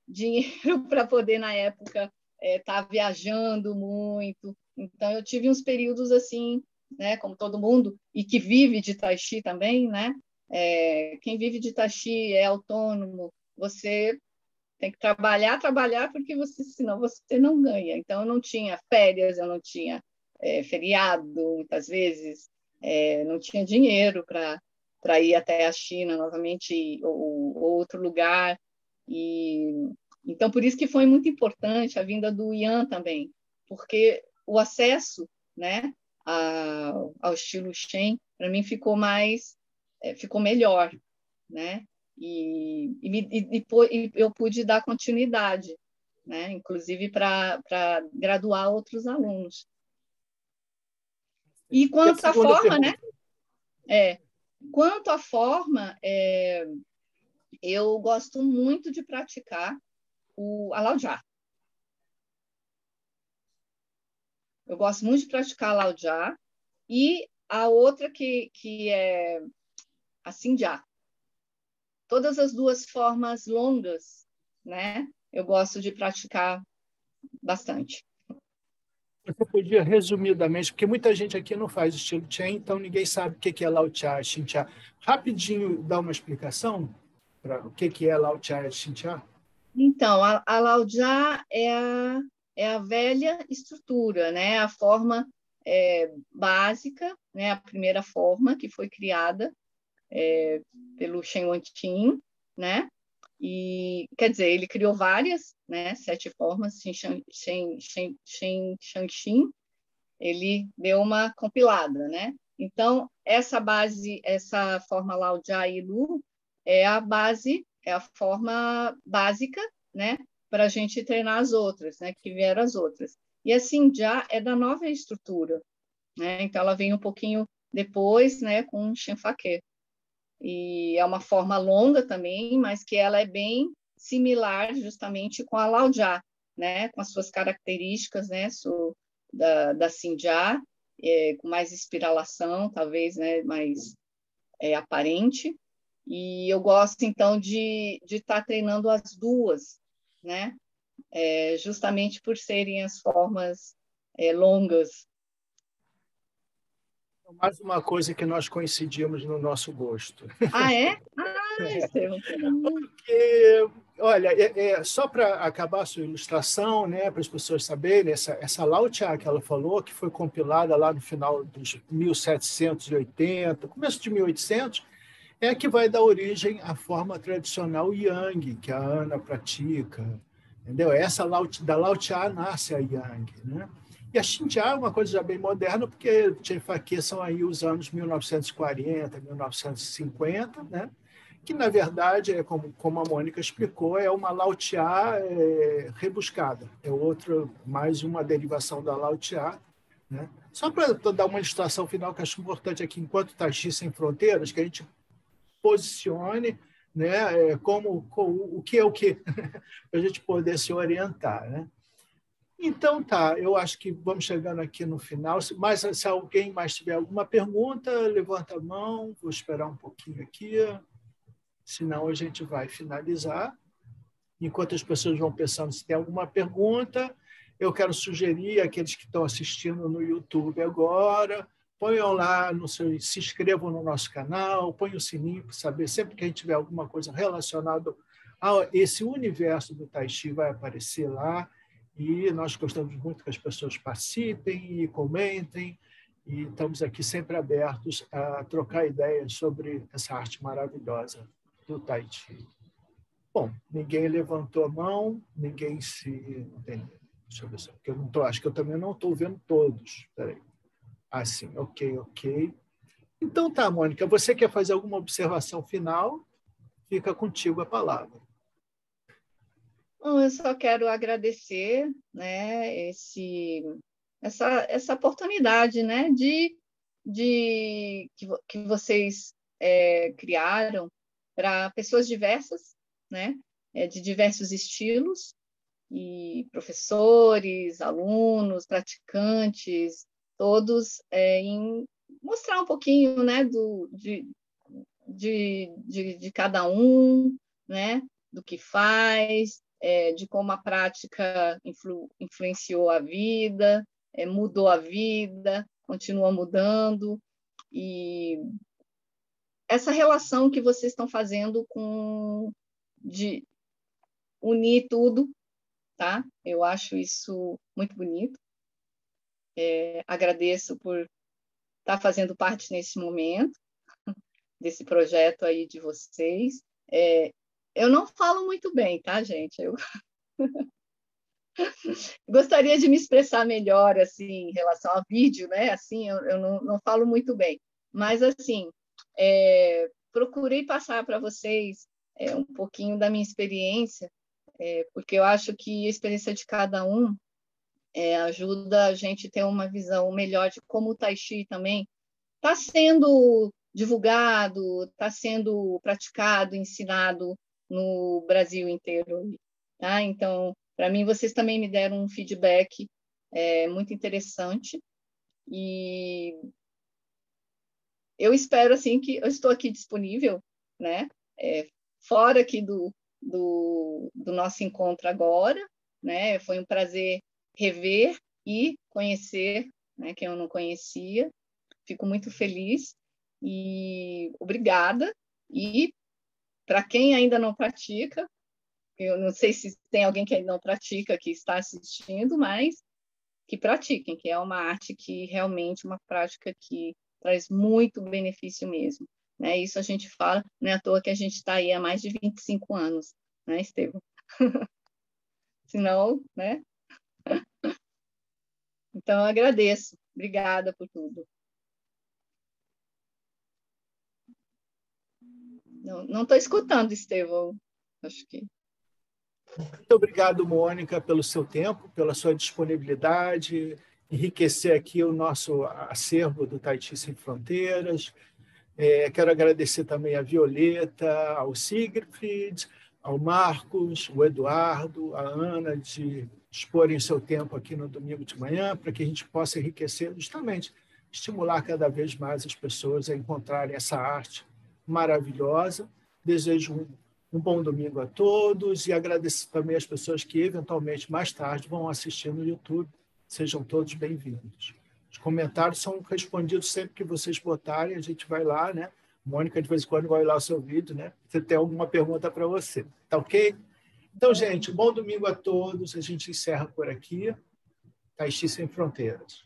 dinheiro para poder na época estar viajando muito. Então eu tive uns períodos assim, né, como todo mundo e que vive de Tai Chi também, né? Quem vive de Tai Chi é autônomo, você tem que trabalhar, porque senão você não ganha. Então eu não tinha férias, eu não tinha feriado, muitas vezes, não tinha dinheiro para ir até a China novamente ou outro lugar. E então por isso que foi muito importante a vinda do Yan também, porque o acesso, né, ao estilo Shen para mim ficou melhor, né? E eu pude dar continuidade, né? Inclusive para graduar outros alunos. E quanto à forma, né? Quanto à forma, eu gosto muito de praticar a Lao Jia. Eu gosto muito de praticar a Lao Jia e a outra que é a Xin Jia. Todas as duas formas longas, né? Eu gosto de praticar bastante. Você podia, resumidamente, porque muita gente aqui não faz estilo Chen, então ninguém sabe o que é Lao Jia e Xin Jia. Rapidinho, dá uma explicação para o que é Lao Jia e Xin Jia? Então, a Lao Jia é a velha estrutura, né? A forma básica, né? A primeira forma que foi criada pelo Shen Wanqing, né? E, quer dizer, ele criou várias, né? 7 formas, Shen, ele deu uma compilada, né? Então, essa base, essa forma Lao Jia e Lu é a base, é a forma básica, né? Para a gente treinar as outras, né? Que vieram as outras. E assim, já é da nova estrutura, né? Então, ela vem um pouquinho depois, né? Com o Shen Fakê. E é uma forma longa também, mas que ela é bem similar justamente com a Lao Jia, né? Com as suas características, né? Da Xin Jia, com mais espiralação, talvez, né? Mais aparente. E eu gosto, então, de estar treinando as duas, né? Justamente por serem as formas longas. Mais uma coisa que nós coincidimos no nosso gosto. Ah, é? Estevam. Porque, olha, só para acabar a sua ilustração, né, para as pessoas saberem, essa Lao Jia que ela falou, que foi compilada lá no final dos 1780, começo de 1800, é a que vai dar origem à forma tradicional Yang, que a Ana pratica. Entendeu? Essa da Lao Jia nasce a Yang, né? E a Xin Jia é uma coisa já bem moderna, porque Chen Fakê são aí os anos 1940, 1950, né? Que, na verdade, como a Mônica explicou, é uma Lao Jia rebuscada. É mais uma derivação da Lao Jia, né? Só para dar uma ilustração final que acho importante aqui, enquanto Tai Chi Sem Fronteiras, que a gente posicione, né, como o que é o que, para a gente poder se orientar, né? Então, tá, eu acho que vamos chegando aqui no final. Mas se alguém mais tiver alguma pergunta, levanta a mão, vou esperar um pouquinho aqui, senão a gente vai finalizar. Enquanto as pessoas vão pensando se tem alguma pergunta, eu quero sugerir àqueles que estão assistindo no YouTube agora, ponham lá, se inscrevam no nosso canal, ponham o sininho para saber, sempre que a gente tiver alguma coisa relacionada a esse universo do Tai Chi, vai aparecer lá. E nós gostamos muito que as pessoas participem e comentem, e estamos aqui sempre abertos a trocar ideias sobre essa arte maravilhosa do Tai Chi. Bom, ninguém levantou a mão, ninguém se... Deixa eu ver, porque eu não tô, acho que eu também não estou vendo todos. Espera aí. Ah, sim, ok. Então tá, Mônica, você quer fazer alguma observação final? Fica contigo a palavra. Bom, eu só quero agradecer, né, essa oportunidade, né, que vocês criaram para pessoas diversas, né, de diversos estilos, e professores, alunos, praticantes, todos em mostrar um pouquinho, né, de cada um, né, do que faz, de como a prática influenciou a vida, mudou a vida, continua mudando, e essa relação que vocês estão fazendo de unir tudo, tá? Eu acho isso muito bonito. Agradeço por estar fazendo parte nesse momento, desse projeto aí de vocês. Eu não falo muito bem, tá, gente? Eu gostaria de me expressar melhor, assim, em relação ao vídeo, né? Assim, eu não falo muito bem. Mas, assim, procurei passar para vocês um pouquinho da minha experiência, porque eu acho que a experiência de cada um ajuda a gente a ter uma visão melhor de como o Tai Chi também está sendo divulgado, está sendo praticado, ensinado no Brasil inteiro. Tá? Então, para mim, vocês também me deram um feedback muito interessante, e eu espero assim que eu estou aqui disponível, né? Fora aqui do nosso encontro agora, né? Foi um prazer rever e conhecer, né, quem eu não conhecia. Fico muito feliz e obrigada. E para quem ainda não pratica, eu não sei se tem alguém que ainda não pratica que está assistindo, mas que pratiquem, que é uma arte que realmente uma prática que traz muito benefício mesmo. Né? Isso a gente fala, não é à toa que a gente está aí há mais de 25 anos, né, Estevão? Senão, né? Então, eu agradeço. Obrigada por tudo. Não estou escutando, Estevão. Acho que... Muito obrigado, Mônica, pelo seu tempo, pela sua disponibilidade, enriquecer aqui o nosso acervo do Tai Chi Sem Fronteiras. Quero agradecer também a Violeta, ao Siegfried, ao Marcos, o Eduardo, a Ana, de exporem seu tempo aqui no domingo de manhã, para que a gente possa enriquecer, justamente, estimular cada vez mais as pessoas a encontrarem essa arte maravilhosa. Desejo um bom domingo a todos e agradeço também às pessoas que, eventualmente, mais tarde, vão assistir no YouTube. Sejam todos bem-vindos. Os comentários são respondidos sempre que vocês botarem, a gente vai lá, né? Mônica, de vez em quando, vai olhar o seu vídeo, né? Você tem alguma pergunta para você. Tá ok? Então, gente, bom domingo a todos. A gente encerra por aqui. Tai Chi Sem Fronteiras.